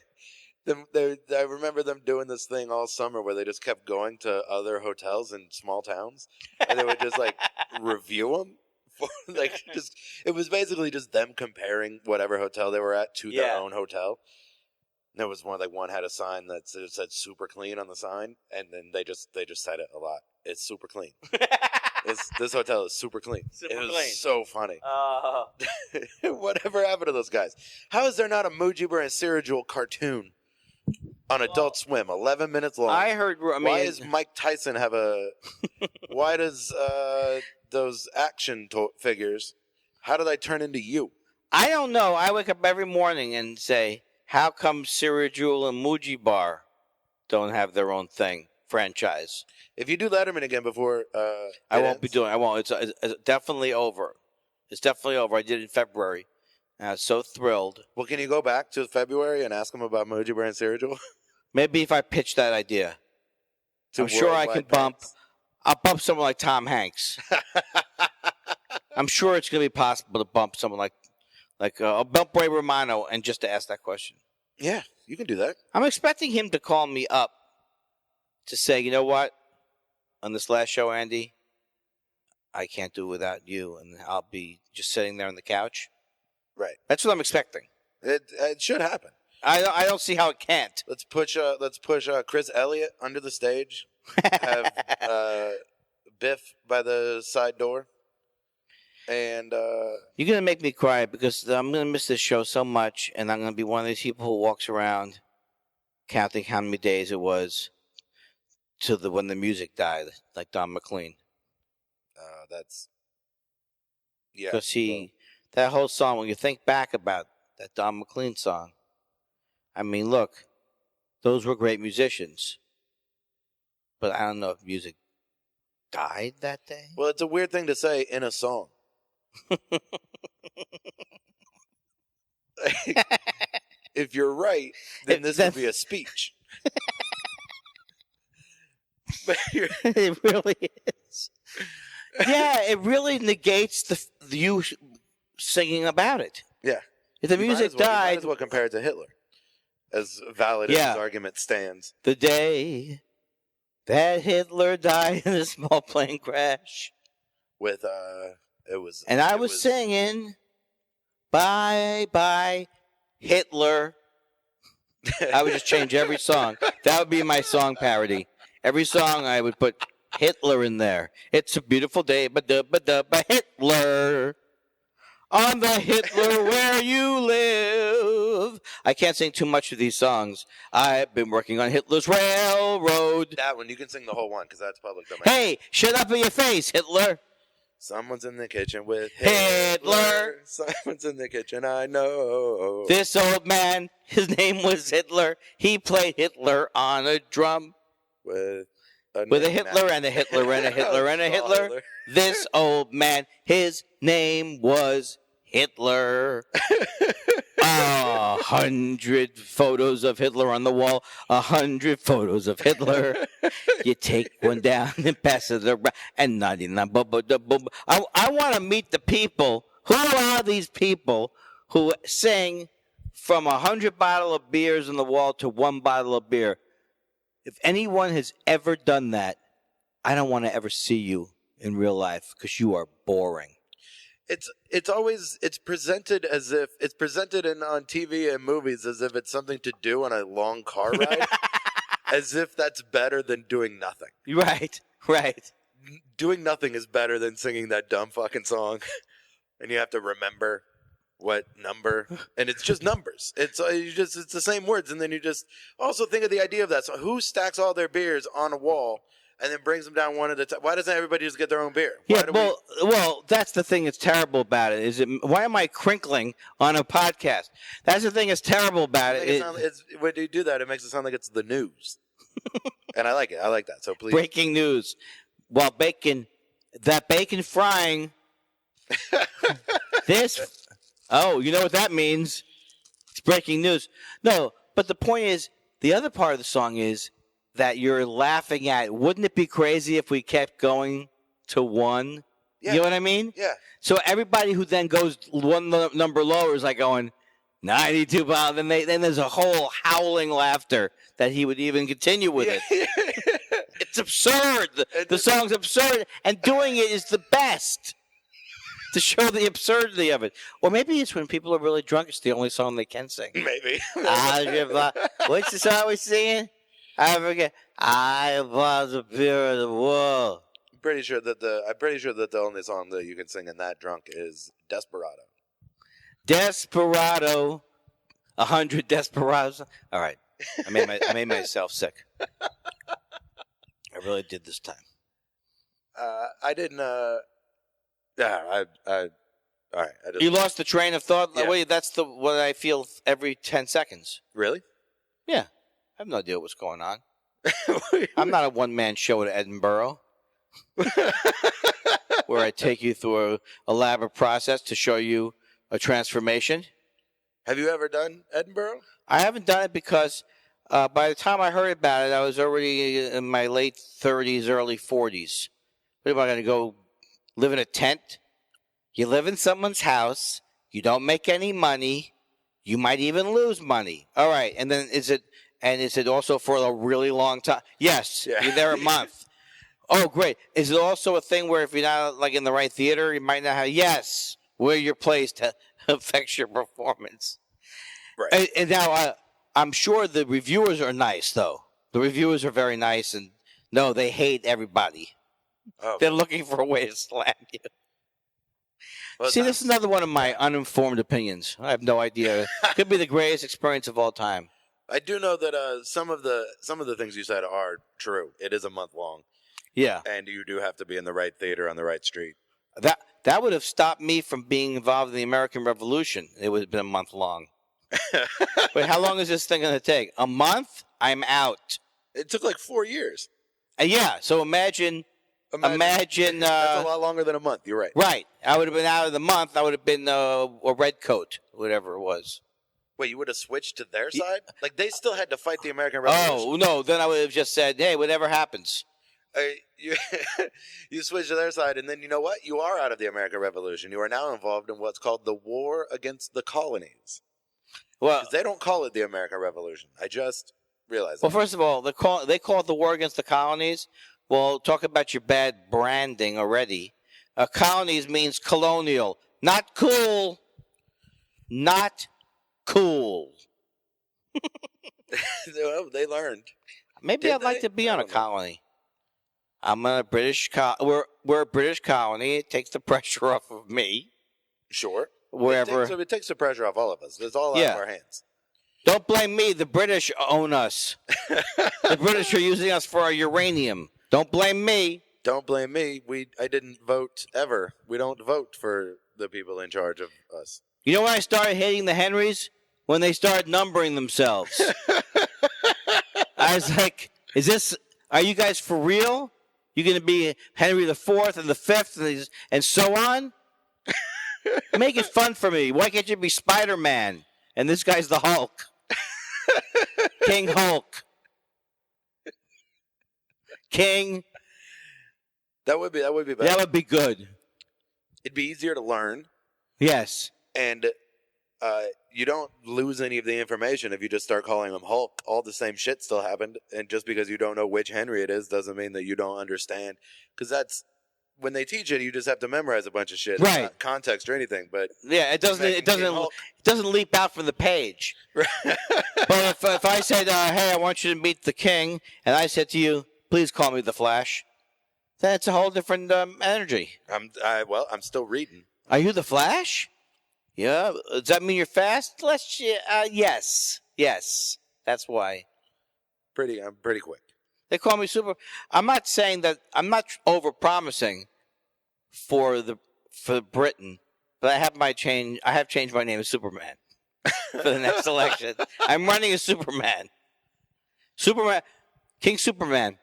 I remember them doing this thing all summer where they just kept going to other hotels in small towns, and they would just like review them. It was basically just them comparing whatever hotel they were at to their own hotel. There was one had a sign that said "super clean" on the sign, and then they just said it a lot. It's super clean. This hotel is super clean. It was so funny. Whatever happened to those guys? How is there not a Mujibur and Sirajul cartoon on Adult Swim? 11 minutes long. Why does Mike Tyson have a? Why does those action figures? How did I turn into you? I don't know. I wake up every morning and say, how come Sirajul and Mujibur don't have their own franchise? If you do Letterman again before I won't be doing. I won't. It's definitely over. It's definitely over. I did it in February. And I was so thrilled. Well, can you go back to February and ask them about Mujibur and Sirajul? Maybe if I pitch that idea. I'm sure I can I'll bump someone like Tom Hanks. I'm sure it's going to be possible to bump someone like I'll bump Ray Romano and just to ask that question. Yeah, you can do that. I'm expecting him to call me up to say, you know what? On this last show, Andy, I can't do it without you, and I'll be just sitting there on the couch. Right. That's what I'm expecting. It should happen. I don't see how it can't. Let's push Chris Elliott under the stage. Have Biff by the side door. And you're going to make me cry because I'm going to miss this show so much, and I'm going to be one of these people who walks around counting how many days it was to when the music died, like Don McLean. That's yeah. Because that whole song, when you think back about that Don McLean song, I mean, look, those were great musicians. But I don't know if music died that day. Well, it's a weird thing to say in a song. If you're right, then this would be a speech. But it really is. Yeah, it really negates you singing about it. Yeah. If the music you died... might as well compare it to Hitler, as valid as his argument stands. The day that Hitler died in a small plane crash. With, I was singing, bye, bye, Hitler. I would just change every song. That would be my song parody. Every song I would put Hitler in there. It's a beautiful day, ba Hitler. On the Hitler where you live. I can't sing too much of these songs. I've been working on Hitler's railroad. That one, you can sing the whole one because that's public domain. Hey, shut up in your face, Hitler. Someone's in the kitchen with Hitler. Someone's in the kitchen, I know. This old man, his name was Hitler. He played Hitler on a drum. With a Hitler and a Hitler and a Hitler and a Hitler. This old man, his name was Hitler. 100 photos of Hitler on the wall. 100 photos of Hitler. You take one down and pass it around. And 99. I want to meet the people. Who are these people who sing from 100 bottle of beers on the wall to 1 bottle of beer? If anyone has ever done that, I don't want to ever see you in real life because you are boring. It's always presented as if it's presented on TV and movies as if it's something to do on a long car ride, as if that's better than doing nothing. Right. Doing nothing is better than singing that dumb fucking song, and you have to remember what number, and it's just numbers. It's the same words, and then you just also think of the idea of that. So who stacks all their beers on a wall and then brings them down one at a time? Why doesn't everybody just get their own beer? Well, that's the thing that's terrible about it. Why am I crinkling on a podcast? That's the thing that's terrible about it. When you do that, it makes it sound like it's the news, and I like it. I like that. So please, breaking news. While bacon frying. This. Oh, you know what that means? It's breaking news. No, but the point is, the other part of the song is that you're laughing at. Wouldn't it be crazy if we kept going to 1? Yeah. You know what I mean? Yeah. So everybody who then goes 1 number lower is like going 92 pounds. Then there's a whole howling laughter that he would even continue with it. It's absurd. The song's absurd, and doing it is the best. To show the absurdity of it. Or maybe it's when people are really drunk, it's the only song they can sing. Maybe. What's the song we're singing? I forget. I was a beer of the world. I'm pretty sure that the only song that you can sing in that drunk is Desperado. Desperado. 100 Desperados. All right. I made myself sick. I really did this time. I didn't... Yeah, all right. You lost the train of thought? Yeah. Wait, that's what I feel every 10 seconds. Really? Yeah. I have no idea what's going on. I'm not a one-man show at Edinburgh where I take you through an elaborate process to show you a transformation. Have you ever done Edinburgh? I haven't done it because by the time I heard about it, I was already in my late 30s, early 40s. What am I going to go... live in a tent? You live in someone's house. You don't make any money. You might even lose money. All right. And then is it also for a really long time? Yes. Yeah. You're there a month. Oh, great. Is it also a thing where if you're not like in the right theater, you might not have, yes, where you're placed affects your performance. Right. And now I'm sure the reviewers are nice, though. The reviewers are very nice, and no, they hate everybody. Oh. They're looking for a way to slam you. Well, see, this is another one of my uninformed opinions. I have no idea. It could be the greatest experience of all time. I do know that some of the things you said are true. It is a month long, Yeah. and you do have to be in the right theater on the right street. That would have stopped me from being involved in the American Revolution. It would have been a month long. Wait, how long is this thing going to take? A month? I'm out. It took like 4 years. Yeah, so imagine That's a lot longer than a month. You're right. Right. I would have been out of the month. I would have been a red coat, whatever it was. Wait, you would have switched to their side? Like, they still had to fight the American Revolution. Oh, no. Then I would have just said, hey, whatever happens. You switch to their side, and then you know what? You are out of the American Revolution. You are now involved in what's called the War Against the Colonies. Well, 'Cause they don't call it the American Revolution. I just realized well, that. first of all, they call it the war against the colonies. Well, talk about your bad branding already. Colonies means colonial. Not cool. Not cool. Well, they learned. Maybe Did I'd like they? to be I on a don't know. colony. I'm a British we're a British colony. It takes the pressure off of me. Sure. Wherever. It takes the pressure off all of us. It's all out Yeah. of our hands. Don't blame me. The British own us. The British are using us for our uranium. Don't blame me. Don't blame me. I didn't vote ever. We don't vote for the people in charge of us. You know when I started hating the Henrys? When they started numbering themselves. I was like, are you guys for real? You're going to be Henry the Fourth and the Fifth and so on? Make it fun for me. Why can't you be Spider-Man? And this guy's the Hulk. King Hulk. King. That would be better. That would be good. It'd be easier to learn, Yes. and you don't lose any of the information if you just start calling him Hulk. All the same shit still happened, and just because you don't know which Henry it is doesn't mean that you don't understand. Because that's when they teach it, you just have to memorize a bunch of shit, Right? Not context or anything. But Yeah, it doesn't leap out from the page. But if I said, "Hey, I want you to meet the King," and I said to you, "Please call me the Flash," then it's a whole different energy. I'm still reading. Are you the Flash? Yeah. Does that mean you're fast? Yes. That's why. I'm pretty quick. They call me Super. I'm not saying that. I'm not over promising for Britain, but I have changed my name to Superman for the next election. I'm running as Superman. Superman, King Superman.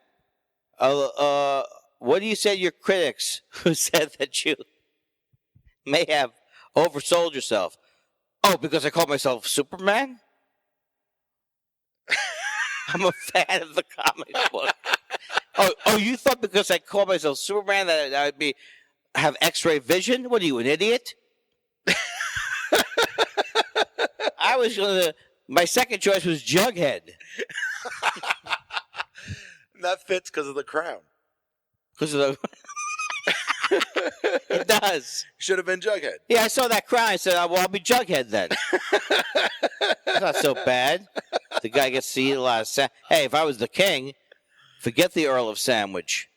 What do you say to your critics who said that you may have oversold yourself? Oh, because I call myself Superman? I'm a fan of the comic book. Oh, you thought because I call myself Superman that I would have X-ray vision? What are you, an idiot? My second choice was Jughead. That fits because of the crown. Because of the... It does. Should have been Jughead. Yeah, I saw that crown. I said, well, I'll be Jughead then. It's not so bad. The guy gets to eat a lot of Hey, if I was the king, forget the Earl of Sandwich.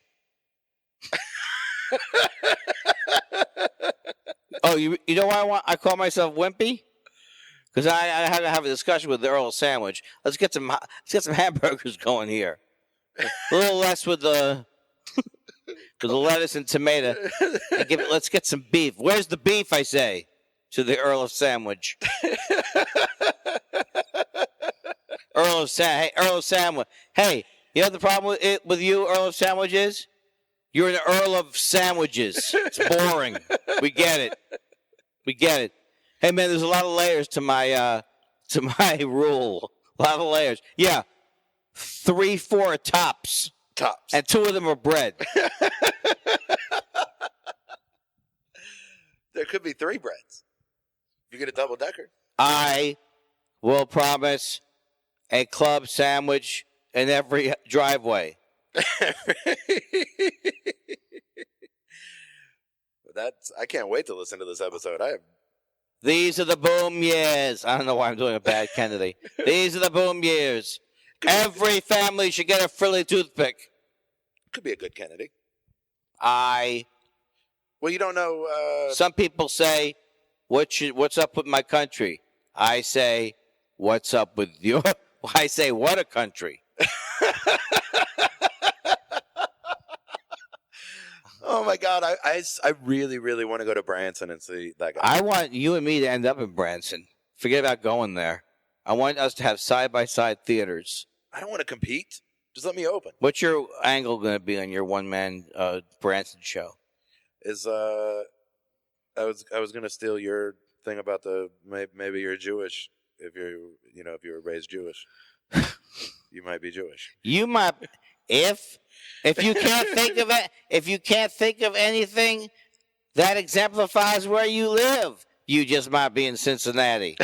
Oh, you know why I call myself Wimpy? Because I had to have a discussion with the Earl of Sandwich. Let's get some hamburgers going here. A little less with the lettuce and tomato. Let's get some beef. Where's the beef, I say, to the Earl of Sandwich. Earl of Sandwich. Hey, you know the problem with you, Earl of Sandwich is? You're an Earl of Sandwiches. It's boring. We get it. Hey, man, there's a lot of layers to my rule. A lot of layers. Yeah. 3-4 tops. And 2 of them are bread. There could be 3 breads. You get a double decker. I will promise a club sandwich in every driveway. I can't wait to listen to this episode. These are the boom years. I don't know why I'm doing a bad Kennedy. These are the boom years. Every family should get a frilly toothpick. Could be a good Kennedy. Well, you don't know. Some people say, "What's up with my country?" I say, "What's up with Well, I say, what a country. Oh my God, I really, really want to go to Branson and see that guy. I want you and me to end up in Branson. Forget about going there. I want us to have side-by-side theaters. I don't want to compete. Just let me open. What's your angle going to be on your one-man Branson show? I was gonna steal your thing about maybe you're Jewish if you were raised Jewish. You might be Jewish. You might if you can't think of it, if you can't think of anything that exemplifies where you live, you just might be in Cincinnati.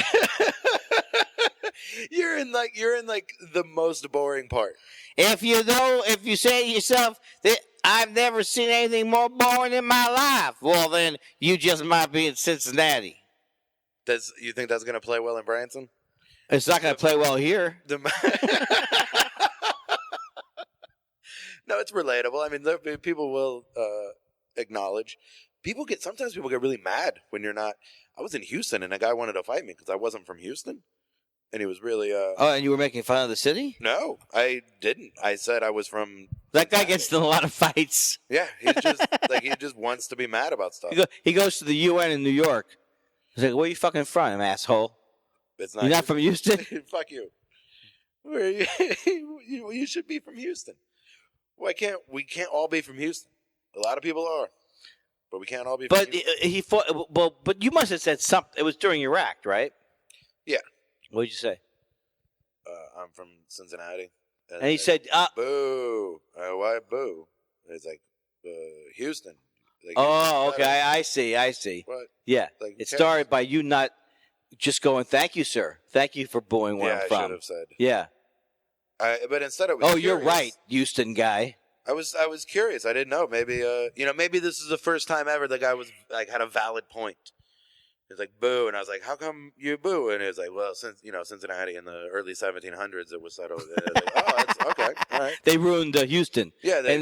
You're in the most boring part. If you say to yourself that I've never seen anything more boring in my life, well then you just might be in Cincinnati. You think that's gonna play well in Branson? It's not going to play well here. No, it's relatable. I mean, people will acknowledge. Sometimes people get really mad when you're not. I was in Houston and a guy wanted to fight me because I wasn't from Houston, and he was really. Oh, and you were making fun of the city? No, I didn't. I said I was from. That guy gets in a lot of fights. Yeah, he just wants to be mad about stuff. He goes to the UN in New York. He's like, "Where are you fucking from, asshole? It's not. You're not from Houston? Fuck you. Where you should be from Houston. We can't all be from Houston. A lot of people are, but we can't all be. From Houston. He fought. Well, but you must have said something. It was during your act, right? Yeah. What did you say? I'm from Cincinnati. And he said, "Boo! Why boo?" It's like Houston. Like, oh, okay. I see. What? Yeah. Like, it started by you not just going, "Thank you, sir. Thank you for booing where I'm from." I should have said. Yeah. But instead it was. Oh, curious. you're right, Houston guy. I was curious. I didn't know. Maybe maybe this is the first time ever the guy was had a valid point. He's like, boo, and I was like, how come you boo? And he was like, well, since Cincinnati in the early 1700s, it was settled. And I was like, oh, that's okay, all right. They ruined Houston. Yeah, they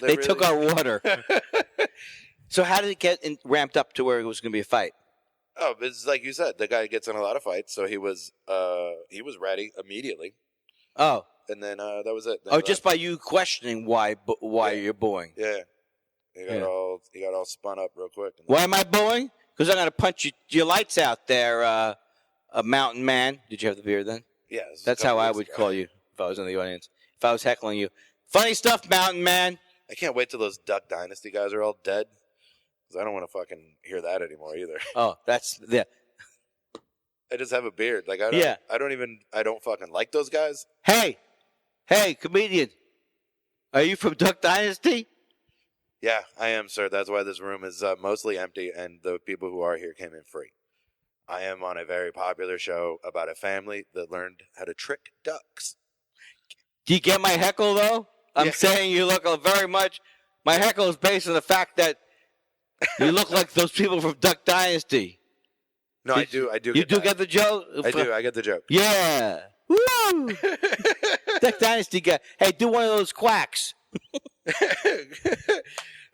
really took our water. So how did it get ramped up to where it was going to be a fight? Oh, it's like you said, the guy gets in a lot of fights, so he was ready immediately. Oh, and then that was it. Then just by you questioning why you're booing. Yeah, he got all spun up real quick. Why am I booing? Because I'm going to punch your lights out there, a mountain man. Did you have the beard then? Yeah. That's how I would call you if I was in the audience. If I was heckling you. Funny stuff, mountain man. I can't wait till those Duck Dynasty guys are all dead. Because I don't want to fucking hear that anymore either. Oh, yeah. I just have a beard. Like, I don't fucking like those guys. Hey, comedian. Are you from Duck Dynasty? Yeah, I am, sir. That's why this room is mostly empty, and the people who are here came in free. I am on a very popular show about a family that learned how to trick ducks. Do you get my heckle, though? I'm saying you look very much... My heckle is based on the fact that you look like those people from Duck Dynasty. No, I do. You do get the joke? I do. I get the joke. Yeah. Woo! Duck Dynasty guy. Hey, do one of those quacks.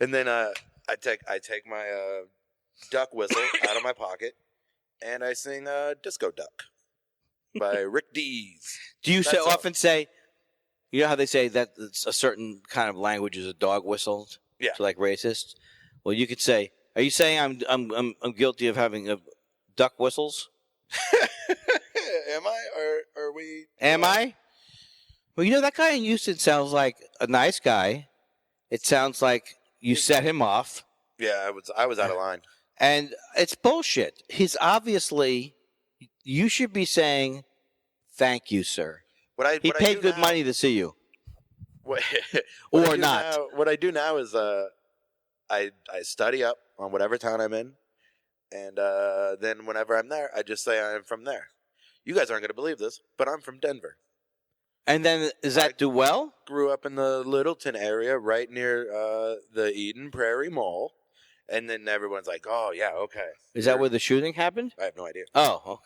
And then I take my duck whistle out of my pocket and I sing Disco Duck by Rick Dees. Do you often say, you know how they say that a certain kind of language is a dog whistle? Yeah. So like racist? Well, you could say, are you saying I'm guilty of having duck whistles? Am I? Or are we? Am I? Well, that guy in Houston sounds like a nice guy. It sounds like you set him off. Yeah, I was out of line. And it's bullshit. You should be saying, thank you, sir. He paid good money to see you. Or not. What I do now is I study up on whatever town I'm in. And then whenever I'm there, I just say I'm from there. You guys aren't going to believe this, but I'm from Denver. And then, does that do well? Grew up in the Littleton area, right near the Eden Prairie Mall. And then everyone's like, oh, yeah, okay. Is that where the shooting happened? I have no idea. Oh.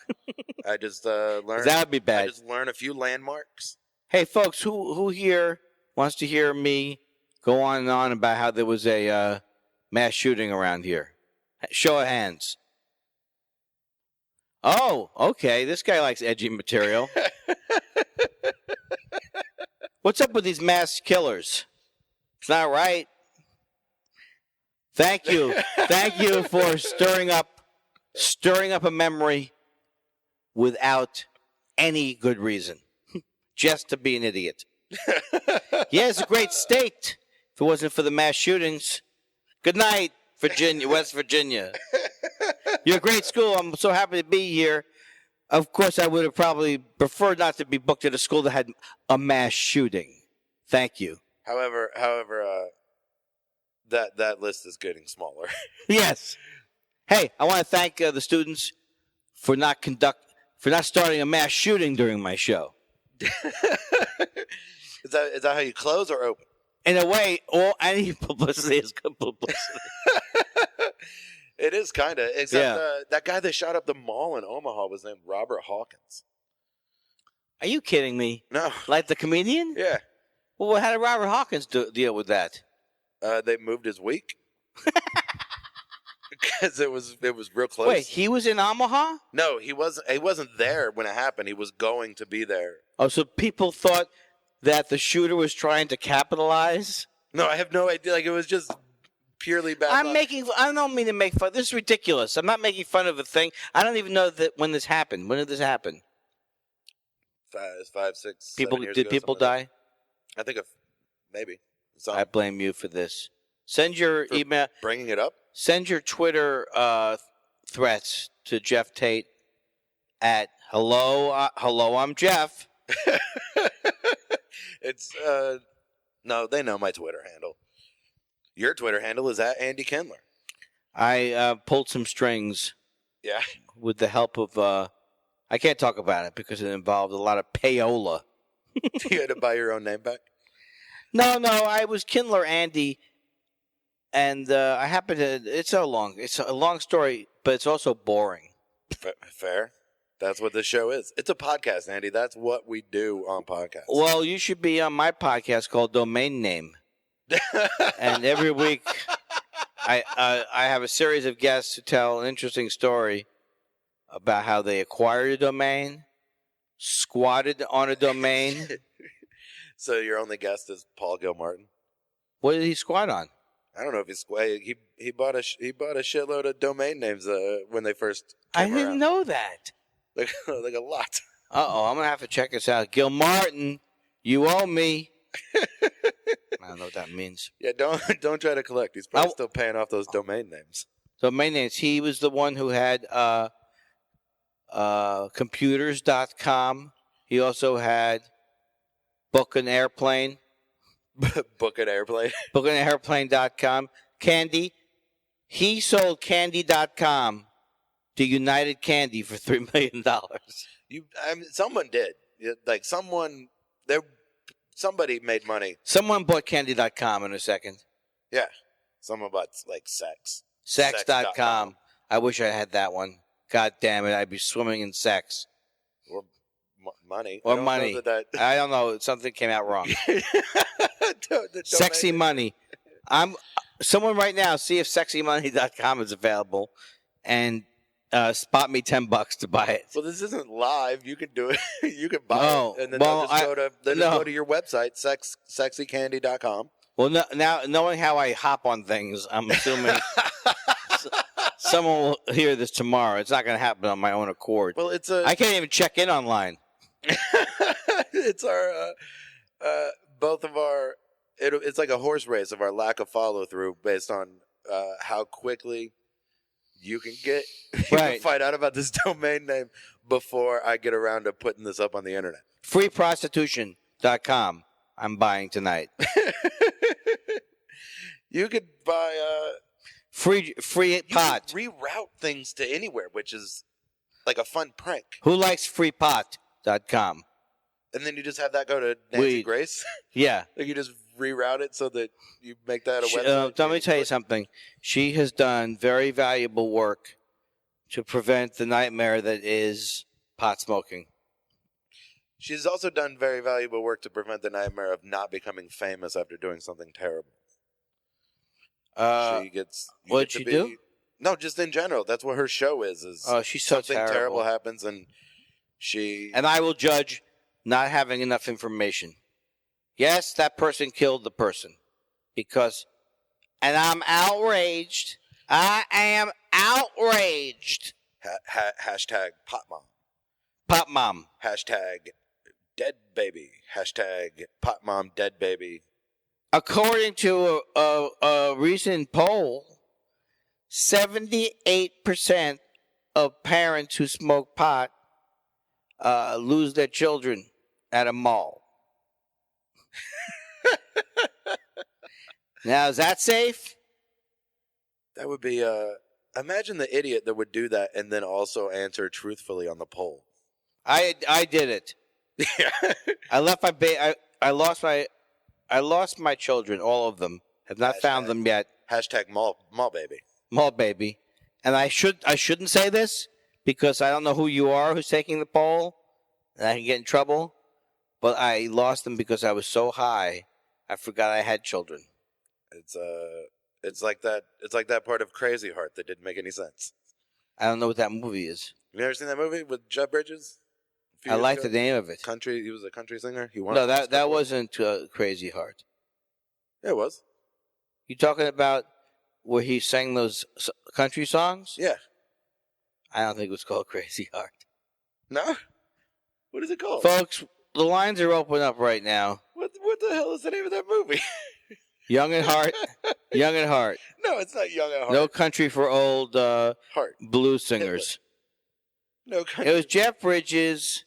I just learned. That would be bad. I just learned a few landmarks. Hey, folks, who here wants to hear me go on and on about how there was a mass shooting around here? Show of hands. Oh, okay. This guy likes edgy material. What's up with these mass killers? It's not right. Thank you. Thank you for stirring up a memory without any good reason. Just to be an idiot. Yeah, it's a great state. If it wasn't for the mass shootings. Good night, Virginia, West Virginia. You're a great school. I'm so happy to be here. Of course, I would have probably preferred not to be booked at a school that had a mass shooting. Thank you. However, that list is getting smaller. Yes. Hey, I want to thank the students for not starting a mass shooting during my show. Is that how you close or open? In a way, any publicity is good publicity. It is kind of. Except that guy that shot up the mall in Omaha was named Robert Hawkins. Are you kidding me? No. Like the comedian? Yeah. Well, how did Robert Hawkins deal with that? They moved his week. Because it was real close. Wait, he was in Omaha? No, he wasn't. He wasn't there when it happened. He was going to be there. Oh, so people thought that the shooter was trying to capitalize? No, I have no idea. Like, it was just purely bad luck. I don't mean to make fun. This is ridiculous. I'm not making fun of a thing. I don't even know when this happened. When did this happen? 5, 6, people 7 years did ago, people die? I think maybe. I blame you for this. Send your email. Bringing it up. Send your Twitter threats to Geoff Tate at hello. I'm Geoff. It's no, they know my Twitter handle. Your Twitter handle is at Andy Kindler. I pulled some strings. Yeah. With the help of I can't talk about it because it involved a lot of payola. You had to buy your own name back? No, I was Kindler Andy, and I happened to. It's a long story, but it's also boring. Fair. That's what this show is. It's a podcast, Andy. That's what we do on podcasts. Well, you should be on my podcast called Domain Name, and every week I have a series of guests who tell an interesting story about how they acquired a domain, squatted on a domain. So your only guest is Paul Gilmartin? What did he squat on? I don't know if he bought a shitload of domain names when they first I came didn't around. know that. Like a lot. Uh-oh, I'm going to have to check this out. Gilmartin, you owe me. I don't know what that means. Yeah, don't try to collect. He's probably still paying off those domain names. Domain names. He was the one who had computers.com. He also had Book an Airplane. Book an Airplane. Bookanairplane.com. Candy. He sold candy.com to United Candy for $3 million. Someone did. Like somebody made money. Someone bought candy.com in a second. Yeah. Someone bought like sex. Sex.com. I wish I had that one. God damn it. I'd be swimming in sex. Or money. Or money. I don't know. Something came out wrong. Sexy money. Someone right now, see if sexymoney.com is available and spot me $10 to buy it. Well, this isn't live. You can do it. You can buy it. And then just go to your website, sexycandy.com. Well, now knowing how I hop on things, I'm assuming someone will hear this tomorrow. It's not going to happen on my own accord. Well, I can't even check in online. It's our both of our. It's like a horse race of our lack of follow through based on how quickly you can find out about this domain name before I get around to putting this up on the internet. Freeprostitution.com. I'm buying tonight. You could buy free pot. You could reroute things to anywhere, which is like a fun prank. Who likes freepot.com? And then you just have that go to Nancy Grace? Yeah. Like you just reroute it so that you make that a website? Let me tell you something. She has done very valuable work to prevent the nightmare that is pot smoking. She's also done very valuable work to prevent the nightmare of not becoming famous after doing something terrible. What did she do? No, just in general. That's what her show is she's so something terrible happens and she... And I will judge not having enough information. Yes, that person killed the person. And I'm outraged. I am outraged. Hashtag pot mom. Pop mom. Hashtag dead baby. Hashtag pot mom dead baby. According to a recent poll, 78% of parents who smoke pot lose their children at a mall. Now, is that safe? That would be imagine the idiot that would do that and then also answer truthfully on the poll. I did it. Yeah. I left my I lost my children, all of them. Have not found them yet. Hashtag mall baby. Mall baby. And I shouldn't say this because I don't know who you are who's taking the poll, and I can get in trouble. But I lost them because I was so high, I forgot I had children. It's like that part of Crazy Heart that didn't make any sense. I don't know what that movie is. Have you ever seen that movie with Jeff Bridges? I like the name of it. He was a country singer. He won. No, that wasn't Crazy Heart. Yeah, it was. You talking about where he sang those country songs? Yeah. I don't think it was called Crazy Heart. No? What is it called? Folks, the lines are open up right now. What the hell is the name of that movie? Young at Heart. Young at Heart. No, it's not Young at Heart. No Country for Old Heart. Blues Singers. No country. It was Jeff Bridges,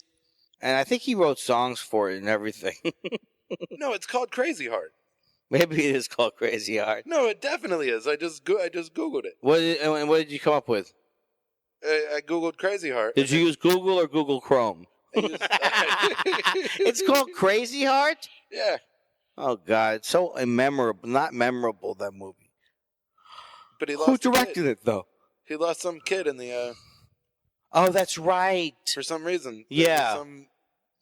and I think he wrote songs for it and everything. No, it's called Crazy Heart. Maybe it is called Crazy Heart. No, it definitely is. I just Googled it. What did you come up with? I Googled Crazy Heart. Did you use Google or Google Chrome? It's called Crazy Heart? Yeah. Oh, God. It's so immemorable. Not memorable, that movie. But he lost Who directed it, though? He lost some kid in the... Oh, that's right. For some reason. Yeah. Some,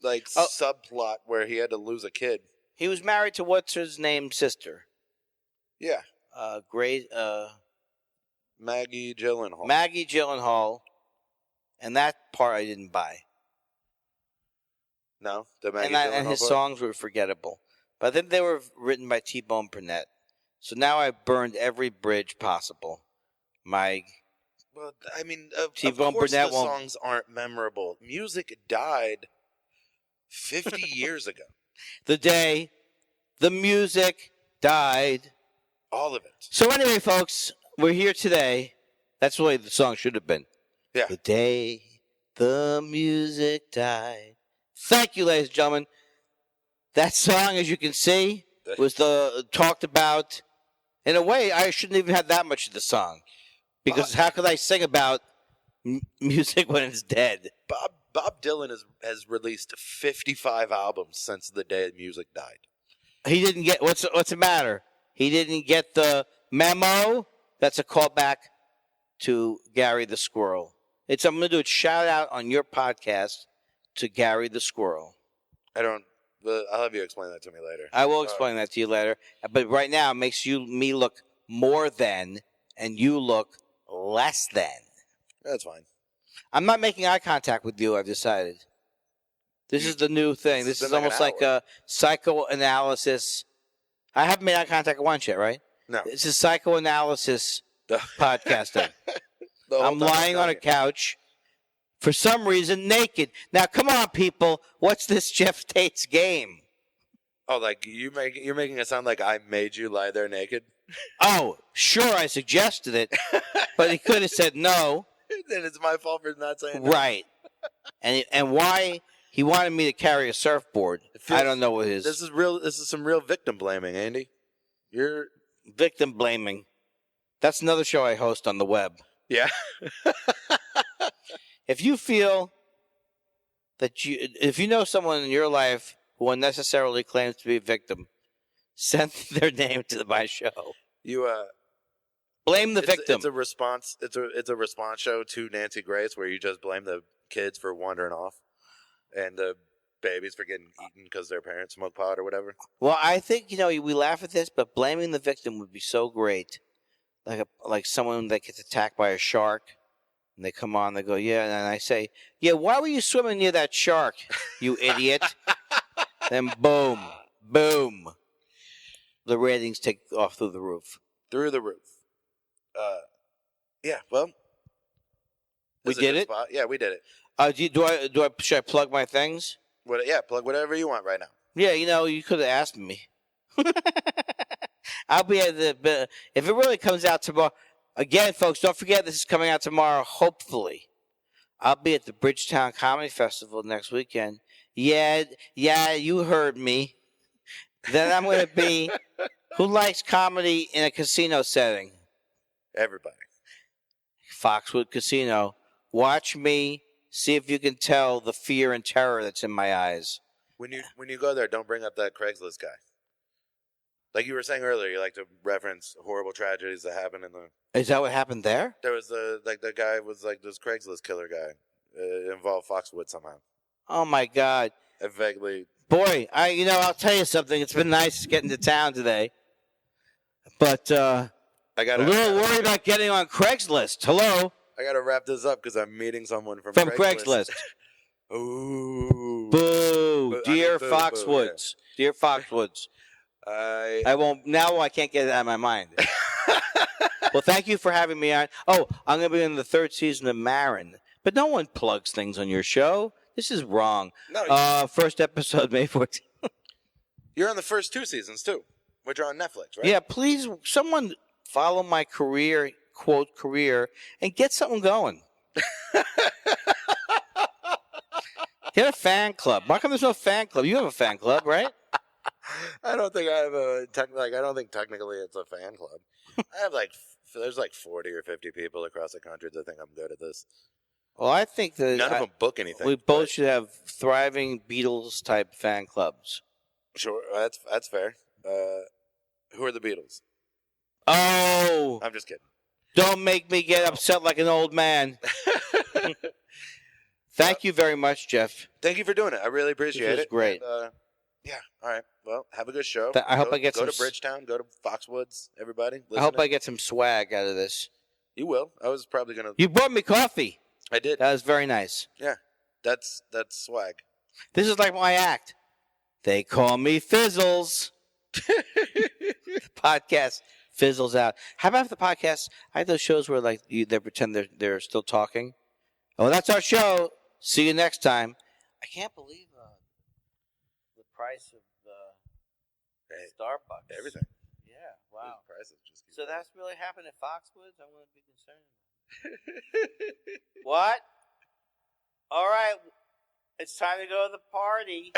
subplot where he had to lose a kid. He was married to what's-his-name's sister. Yeah. Maggie Gyllenhaal. Maggie Gyllenhaal. And that part I didn't buy. No? The Maggie Gyllenhaal And his part? songs were forgettable. But I think they were written by T-Bone Burnett. So now I've burned every bridge possible. Well, I mean, of T-Bone course Burnett the songs aren't memorable. Music died 50 years ago. The day the music died. All of it. So anyway, folks, we're here today. That's the way the song should have been. Yeah. The day the music died. Thank you, ladies and gentlemen. That song, as you can see, was talked about. In a way, I shouldn't even have that much of the song. Because how could I sing about music when it's dead? Bob Dylan has released 55 albums since the day music died. He didn't get... What's the matter? He didn't get the memo? That's a callback to Gary the Squirrel. I'm going to do a shout-out on your podcast to Gary the Squirrel. I'll have you explain that to me later. I will explain that to you later. But right now, it makes me look more than, and you look less than. That's fine. I'm not making eye contact with you, I've decided. This is the new thing. This is almost like a psychoanalysis. I haven't made eye contact once yet, right? No. It's a psychoanalysis podcasting. I'm lying on a couch, for some reason, naked. Now, come on, people. What's this Geoff Tate's game? Oh, like you're making it sound like I made you lie there naked? Oh, sure, I suggested it, but he could have said no. Then it's my fault for not saying that. Right. And why he wanted me to carry a surfboard. I don't know what his... This is some real victim blaming, Andy. You're... Victim blaming. That's another show I host on the web. Yeah. If you feel that if you know someone in your life who unnecessarily claims to be a victim, send their name to my show. Blame the victim. It's a response. It's a response show to Nancy Grace where you just blame the kids for wandering off, and the babies for getting eaten because their parents smoke pot or whatever. Well, I think we laugh at this, but blaming the victim would be so great. Like someone that gets attacked by a shark, and they come on, they go, yeah, and I say, yeah, why were you swimming near that shark, you idiot? Then boom, boom, the ratings take off through the roof. Through the roof. Yeah, well. We did it? Spot. Yeah, we did it. Should I plug my things? Yeah, plug whatever you want right now. Yeah, you could have asked me. I'll be at if it really comes out tomorrow. Again, folks, don't forget this is coming out tomorrow, hopefully. I'll be at the Bridgetown Comedy Festival next weekend. Yeah, you heard me. Then I'm going to be, who likes comedy in a casino setting? Everybody. Foxwood Casino. Watch me, see if you can tell the fear and terror that's in my eyes. When you go there, don't bring up that Craigslist guy. Like you were saying earlier, you like to reference horrible tragedies that happen in the... Is that what happened there? There was the guy was like this Craigslist killer guy. It involved Foxwood somehow. Oh my God! I vaguely. Boy, I'll tell you something. It's been nice getting to town today, but I got a little worried about getting on Craigslist. Hello. I got to wrap this up because I'm meeting someone from Craigslist. Ooh. Boo! Dear Foxwoods. Yeah. Dear Foxwoods. I won't. Now I can't get it out of my mind. Well, thank you for having me on. Oh, I'm going to be in the 3rd season of Marin. But no one plugs things on your show. This is wrong. No. First episode, May 14th. You're on the first 2 seasons, too, which are on Netflix, right? Yeah, please, someone follow my career, quote, career, and get something going. Get a fan club. Why come there's no fan club? You have a fan club, right? I don't think I have I don't think technically it's a fan club. I have there's 40 or 50 people across the country that think I'm good at this. Well, I think that none of them book anything. We both should have thriving Beatles type fan clubs. Sure, that's fair. Who are the Beatles? Oh, I'm just kidding. Don't make me get upset like an old man. Thank you very much, Geoff. Thank you for doing it. I really appreciate it. It was great. And, yeah. All right. Well, have a good show. I hope I get go to Bridgetown. Go to Foxwoods. Everybody. I hope I get some swag out of this. You will. I was probably gonna. You brought me coffee. I did. That was very nice. Yeah, that's swag. This is like my act. They call me Fizzles. The podcast fizzles out. How about the podcast? I had those shows where they pretend they're still talking. Oh, that's our show. See you next time. I can't believe the price of Starbucks. Everything. Yeah. Wow. The prices just keep So that's really happened at Foxwoods? I wouldn't be concerned. What? All right. It's time to go to the party.